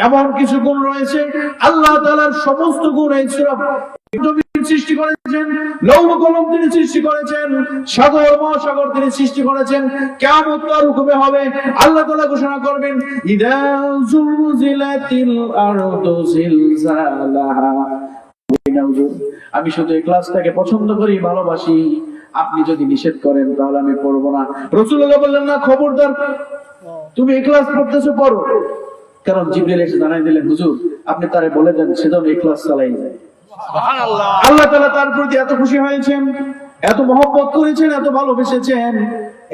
এমন কিছু গুণ রয়েছে, আল্লাহ তাআলার সমস্ত গুণ এই সূরা সৃষ্টি করেছেন, লৌহ কলম তিনি সৃষ্টি করেছেন, সাগর মহাসাগর তিনি সৃষ্টি করেছেন। কিয়ামত তার হুকুমে হবে, আল্লাহ তাআলা ঘোষণা করবেন, ইদা জুলজিলাতিল আরদু জিলজালাহা। আমি শুধু এই ক্লাসটাকে পছন্দ করি, ভালোবাসি, আপনি যদি নিষেধ করেন তাহলে আমি পড়বো না। রাসূলুল্লাহ বললেন, না, খবরদার, তুমি এই ক্লাস পড়তেছো, পড়ো। কারণ জিবরিল এসে জানাই দিলেন, হুজুর আপনি তারে বলে দেন সে যেন এই ক্লাস চালাই যায়। সুবহানাল্লাহ। আল্লাহ তাআলা তার প্রতি এত খুশি হয়েছেন, এত মহব্বত করেছেন, এত ভালোবেসেছেন,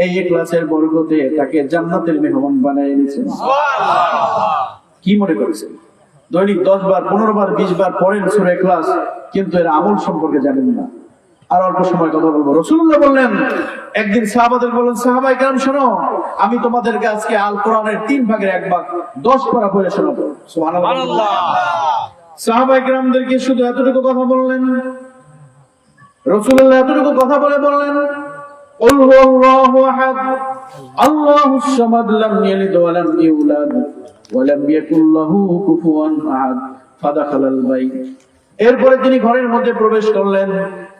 এই ক্লাসের বরকতে তাকে জান্নাতের মেহমান বানিয়ে এনেছেন। সুবহানাল্লাহ। কি মনে করেছেন দৈনিক 10 বার 15 বার 20 বার পড়েন সূরা ইখলাস, কিন্তু এর আমল সম্পর্কে জানেন না। আর অল্প সময় কথা বলবো। রাসূলুল্লাহ বললেন, একদিন সাহাবাদের বললেন, সাহাবায়ে কেরাম শোনো, আমি তোমাদেরকে আজকে আল কোরআনের 3 ভাগের 1 ভাগ 10 পারা পড়ে শোনাবো। সুবহানাল্লাহ। সাহাবায়ে কেরামদেরকে শুধু এতটুকু কথা বললেন, রাসূলুল্লাহ এতটুকু কথা বললেন, কুল হুয়াল্লাহু আহাদ আল্লাহুস সামাদ লাম ইয়ালিদ ওয়া লাম ইউলাদ ওয়া লাম ইয়াকুল লাহু কুফুয়ান আহাদ ফাদাখালাল বাইত। এরপরে তিনি ঘরের মধ্যে প্রবেশ করলেন।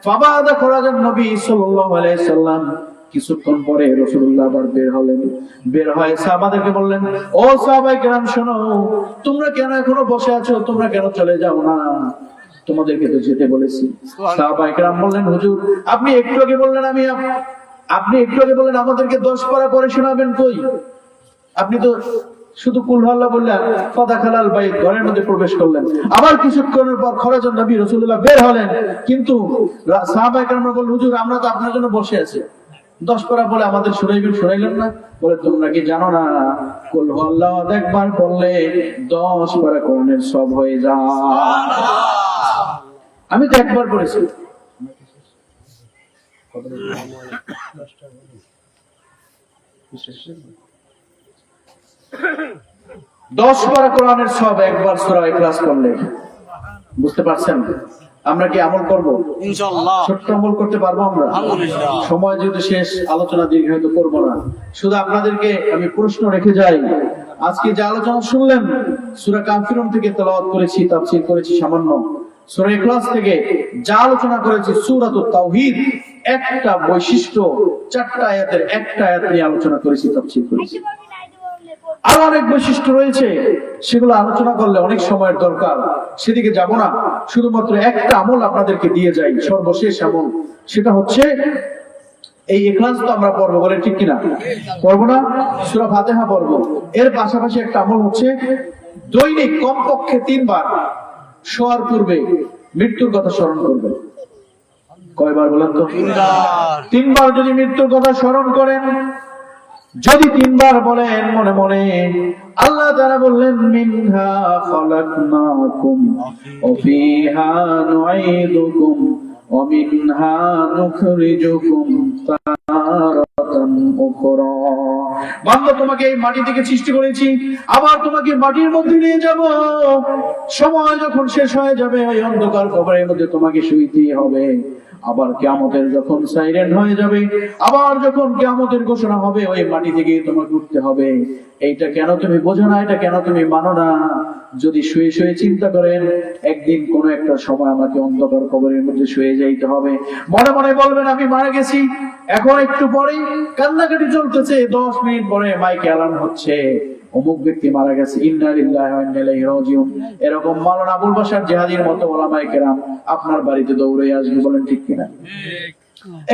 ফাবাদা খরাজান নবী সাল্লাল্লাহু আলাইহি সাল্লাম। কিছুক্ষণ পরে রাসূলুল্লাহ আবার বের হলেন। বের হয়ে সাহাবাদেরকে বললেন, ও সাহাবায়ে কেরাম শোনো, তোমরা কেন এখনো বসে আছো? তোমরা কেন চলে যাও না? তোমাদেরকে তো যেতে বলেছি। সাহাবায়ে কেরাম বললেন, হুজুর আপনি একটু আগে বললেন আমাদেরকে 10 পারা পরে শোনাবেন, কই? আপনি তো শুধু কুল হুয়াল্লাহ বললেন, ফাদাখালাল বাইত, ঘরের মধ্যে প্রবেশ করলেন। আবার কিছুক্ষণের পর খরাজান নবী রাসূলুল্লাহ বের হলেন, কিন্তু সাহাবায়ে কেরাম বললেন, হুজুর আমরা তো আপনার জন্য বসে আছি, 10 পারা বলে আমাদের শুনাইলেন না? বলে, তোমরা কি জানো না কুল হুয়াল্লাহ একবার পড়লে 10 পারা কোরআনের সব হয়ে যায়। আমি তো একবার পড়েছি। 10 পারা কোরআনের সব একবার সূরা ইখলাস পড়লে। বুঝতে পারছেন? আমরা কি আমল করব? ইনশাআল্লাহ। ছোট্ট আমল করতে পারবো আমরা? আলহামদুলিল্লাহ। সময় যেহেতু শেষ, আলোচনা দীর্ঘায়িত করব না। শুধু আপনাদেরকে আমি প্রশ্ন রেখে যাই, আজকে যে আলোচনা শুনলেন, সূরা কাফিরুন থেকে তেলাওয়াত করেছি, তাফসীর করেছি সামান্য। সূরা ইখলাস থেকে যা আলোচনা করেছি, সূরাতুত তাওহীদ একটা বৈশিষ্ট্য, 4টা আয়াতের একটা আয়াত নিয়ে আলোচনা করেছি, তাফসীর করেছি। আর অনেক বৈশিষ্ট্য রয়েছে, সেগুলো আলোচনা করলে অনেক সময়ের দরকার, সেদিকে যাব না। শুধুমাত্র একটা আমল আপনাদেরকে দিয়ে যাই, সর্বশেষ আমল, সেটা হচ্ছে এই ইখলাস তো আমরা পড়বো, বলে ঠিক কিনা? পড়বো না? সূরা ফাতিহা পড়বো। এর পাশাপাশি একটা আমল হচ্ছে দৈনিক কমপক্ষে 3 বার শোয়ার পূর্বে মৃত্যুর কথা স্মরণ করবেন। কয়বার বলেন তো? 3 বার যদি মৃত্যুর কথা স্মরণ করেন, যদি 3 বার বলেন মনে মনে, আল্লাহ তাআলা বললেন, মিনহা খালাকনাকুম ওয়া ফিহা নুঈদুকুম ওয়া মিনহা নুখরিজুকুম তারাতান উখরা। বান্দা, তোমাকে এই মাটি থেকে সৃষ্টি করেছি, আবার তোমাকে মাটির মধ্যে নিয়ে যাব। সময় যখন শেষ হয়ে যাবে, ওই অন্ধকার কবরের মধ্যে তোমাকে শুইতেই হবে। আবার কিয়ামতের যখন সাইরেন হয়ে যাবে, আবার যখন কিয়ামতের ঘোষণা হবে, ওই মাটি থেকে তোমাকে উঠতে হবে। এইটা কেন তুমি বোঝো না? এটা কেন তুমি মানো না? যদি শুয়ে শুয়ে চিন্তা করেন, একদিন কোন একটা সময় আমাকে অন্ধকার কবরের মধ্যে শুয়ে যাইতে হবে। মনে মনে বলবেন, আমি মারা গেছি। এখন একটু পরেই কান্নাকাটি চলতেছে, 10 মিনিট পরে মাইকে অ্যালার্ম হচ্ছে, অমুক ব্যক্তি মারা গেছে, ইন্না লিল্লাহি ওয়া ইন্না ইলাইহি রাজিউন। এরকম মাওলানা আবুল বাশার জিহাদির মতো ওলামায়ে কেরাম আপনার বাড়িতে দৌড়ে আসবে, বলেন ঠিক কিনা?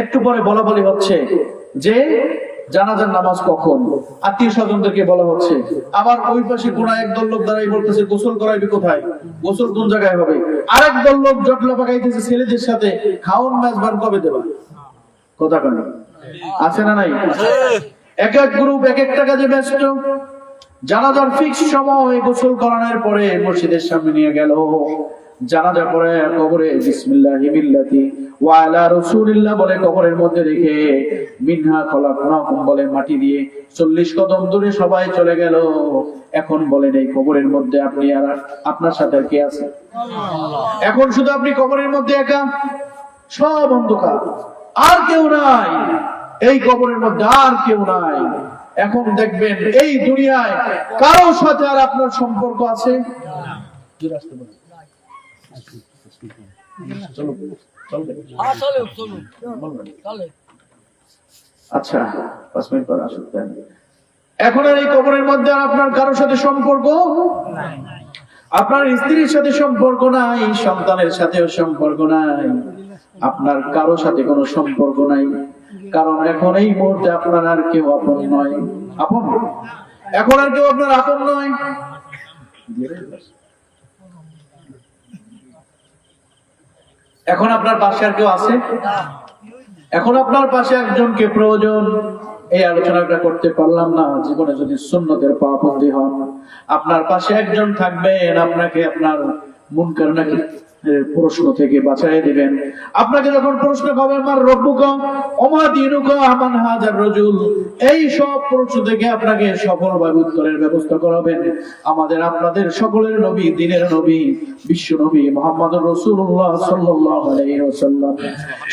একটু পরে বলা বলি হচ্ছে যে জানাজার নামাজ কখন, আত্মীয় স্বজনদেরকে বলা হচ্ছে। আবার ওই পাশে কোন একদল লোক দাঁড়াই বলতেছে, গোসল করাইবে কোথায়, গোসল কোন জায়গায় হবে। আরেক দল লোক জটলা পাকাইতেছে ছেলেদের সাথে, খাওন মেজবান কবে দেবা। কথা কেন আছে না নাই? এক এক গ্রুপ এক একটা কাজে ব্যস্ত। জানাজার ফিক্স সময় গোসল করানোর পরে মসজিদের সামনে নিয়ে গেল। জানাজা পড়ে কবরে বিসমিল্লাহি মিল্লাতি ওয়া আলা রাসূলিল্লাহ বলে কবরের মধ্যে রেখে মিনহা খলাকনাকুম বলে মাটি দিয়ে 40 কদম দূরে সবাই চলে গেল। এখন বলেন এই কবরের মধ্যে আপনি আর আপনার সাথে কে আছে? এখন শুধু আপনি কবরের মধ্যে একা, সব অন্ধকার, আর কেউ নাই এই কবরের মধ্যে, আর কেউ নাই। এখন দেখবেন এই দুনিয়ায় কারো সাথে আর আপনার সম্পর্ক আছে? আচ্ছা 5 মিনিট পর আসুন। এখন আর এই কবরের মধ্যে আর আপনার কারোর সাথে সম্পর্ক নাই, আপনার স্ত্রীর সাথে সম্পর্ক নাই, সন্তানের সাথেও সম্পর্ক নাই, আপনার কারোর সাথে কোনো সম্পর্ক নাই। কারণ এখন এই মুহূর্তে আপনার আর কেউ আপন নয়, আপন এখন আর কেউ আপনার আপন নয়। এখন আপনার পাশে আর কেউ আছে? এখন আপনার পাশে একজনকে প্রয়োজন। এই আলোচনাটা করতে পারলাম না, জীবনে যদি সুন্নতের পাবন্দি হন, আপনার পাশে একজন থাকবেন, আপনাকে আপনার মুনকার নাকির প্রশ্ন থেকে বাঁচাই দিবেন। আপনাকে যখন প্রশ্ন করবে মার রব্বুকা ওমা দীনুকা মান হাজার রাজুল, এই সব প্রশ্ন থেকে আপনাকে সফলভাবে উত্তরের ব্যবস্থা করাবেন আমাদের আপনাদের সকলের নবী, দিনের নবী, বিশ্ব নবী মুহাম্মদুর রাসূলুল্লাহ সাল্লাল্লাহু আলাইহি ওয়াসাল্লাম।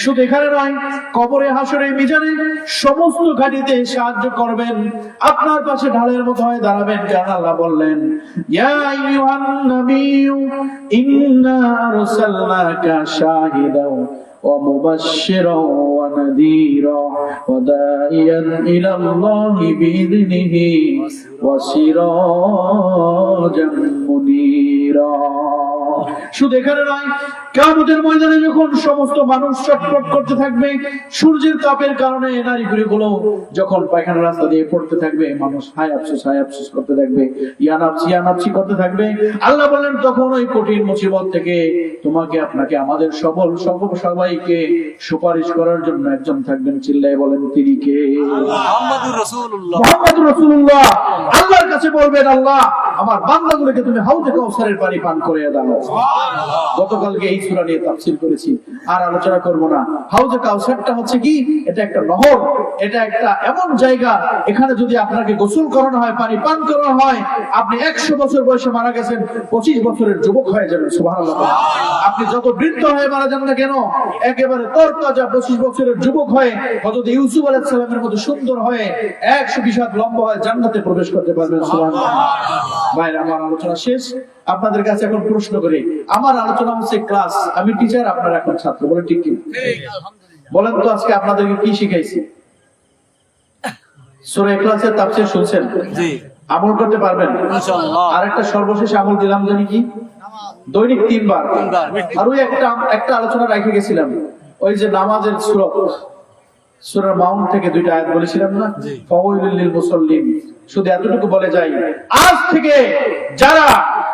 শুধু এখানে নয়, কবরে হাসরে মিজানে সমস্ত ঘাটিতে সাহায্য করবেন, আপনার পাশে ঢালের মতো হয়ে দাঁড়াবেন। কারণ আল্লাহ বললেন ইয়া আইয়ুহান নাবিয়্যু ইন্না আরসালনাকা শাহিদাও ওয়া মুবাশশিরাও ওয়া নাযীরা ওয়া দাঈয়ান ইলাল্লাহি বিইذনিহি ওয়া সিরাজাম মুনীরা। শুধু এখানে নয়, কিয়ামতের ময়দানে যখন সমস্ত মানুষ ছটফট করতে থাকবে সূর্যের তাপের কারণে, নারীগুলো যখন পায়খানা রাস্তা দিয়ে পড়তে থাকবে, মানুষ হায় আফসোস করতে থাকবে, ইয়া নাফসি করতে থাকবে। আল্লাহ বলেন তখন ওই কঠিন মুসিবত থেকে তোমাকে আপনাকে আমাদের সবাইকে সুপারিশ করার জন্য একজন থাকবেন। চিল্লায় বলেন তিনি কে? মুহাম্মদুর রাসূলুল্লাহ। আল্লাহর কাছে বলবেন আল্লাহ আমার বান্দাগুলোকে তুমি হাউজে কাউসারের পানি পান করিয়ে দাও। গতকালকে এই সূরা নিয়ে তাফসীর করেছি, আর আলোচনা করব না। হাউজে কাউসারটা হচ্ছে কি? এটা একটা নহর, এটা একটা এমন জায়গা, এখানে যদি আপনাকে গোসল করানো হয়, পানি পান করানো হয়, আপনি 100 বছর বয়সে মারা গেছেন, 25 বছরের যুবক হয়ে যাবেন। সুবহানাল্লাহ। আপনি যত বৃদ্ধ হয়ে মারা যান না কেন, একেবারে তরতাজা 25 বছরের যুবক হয়ে, হযরত ইউসুফ আলাইহিস সালামের মতো সুন্দর হয়ে 120 হাত লম্বা হয়ে জান্নাতে প্রবেশ করতে পারবেন। সুবহানাল্লাহ। ভাই আমার আলোচনা শেষ। আপনাদের কাছে এখন প্রশ্ন করি, আমার আলোচনা হচ্ছে ক্লাস, আমি টিচার, আপনারা এখন ছাত্র, বলে ঠিক কি? বলেন তো আজকে আপনাদেরকে কি শিখাইছি? সূরা ইখলাসের তাফসীর শুনছেন? জি। আমল করতে পারবেন ইনশাআল্লাহ। আরেকটা সর্বশেষ আমল দিলাম, জানি কি? দৈনিক 3 বার। আর ওই একটা আলোচনা রেখে গেছিলাম, ওই যে নামাজের সূরা মাউন থেকে 2টা আয়াত বলেছিলাম না, ফাওয়াইলুল লিল মুসাল্লিন। শুধু এতটুকু বলে যাই, আজ থেকে যারা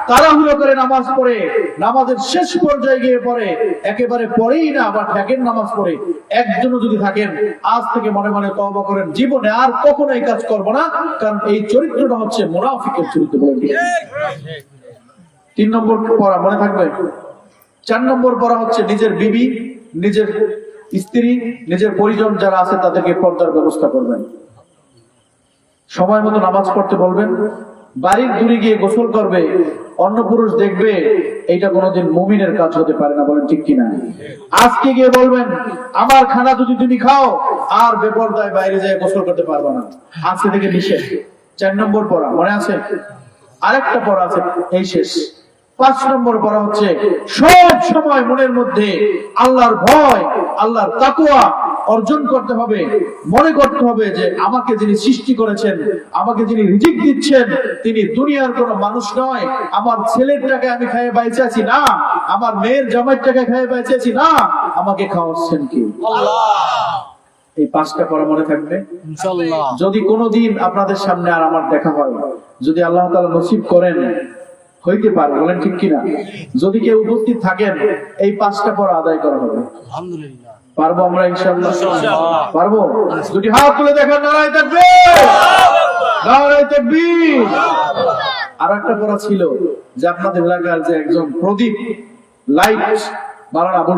তাড়াহুড়ো করে নামাজ পড়ে, নামাজের শেষ পর্যায়ে গিয়ে পড়ে, একেবারে পড়েই না বা ঠেকেন নামাজ পড়ে, একজনও যদি থাকেন, আজ থেকে মনে মনে তওবা করেন, জীবনে আর কখনো এই কাজ করব না। কারণ এই চরিত্রটা হচ্ছে মুনাফিকের চরিত্র। বলে 3 নম্বর পড়া মনে থাকবে। 4 নম্বর পড়া হচ্ছে নিজের বিবি, নিজের স্ত্রী, নিজের পরিজন যারা আছে তাদেরকে পর্দার ব্যবস্থা করবেন, সময় মতো নামাজ পড়তে বলবেন। বাড়ির দূরে গিয়ে গোসল করবে, অন্য পুরুষ দেখবে, এইটা কোনোদিন মুমিনের কাজ হতে পারে না। বলেন ঠিক কিনা? আজকে গিয়ে বলবেন আমার খানা যদি তুমি খাও আর বেপরদায় বাইরে যায় গোসল করতে পারবে না, আজকে থেকে নিষেধ। 4 নম্বর পড়া মনে আছে? আরেকটা পড়া আছে, এই শেষ। 5 নম্বর পড়া হচ্ছে সব সময় মনের মধ্যে আল্লাহর ভয়, আল্লাহর তাকওয়া অর্জন করতে হবে। মনে করতে হবে যে আমাকে যিনি সৃষ্টি করেছেন, আমাকে যিনি রিজিক দিচ্ছেন, তিনি দুনিয়ার কোনো মানুষ নয়। আমার ছেলের টাকা আমি খাইয়ে বাইচে আছি না, আমার মেয়ের জামাইয়ের টাকা খাইয়ে বাইচে আছি না, আমাকে খাওয়াচ্ছেন কি? আল্লাহ। এই 5টা পড়া মনে থাকবে ইনশাআল্লাহ। যদি কোনোদিন আপনাদের সামনে আর আমার দেখা হয়, যদি আল্লাহ তাআলা নসিব করেন, হইতে পারে, বলেন ঠিক কিনা? যদি কেউ উপস্থিত থাকেন, এই 5টা পড়া আদায় করা হবে। আলহামদুলিল্লাহ। পারবো আমরা ইনশাআল্লাহ? পারবো। দুটি হাত তুলে দেখেন, নারায়ে তাকবীর, নারায়ে তাকবীর। আর একটা পড়া ছিল যে আপনাদের এলাকার যে একজন প্রদীপ লাইট বাড়ান আবুল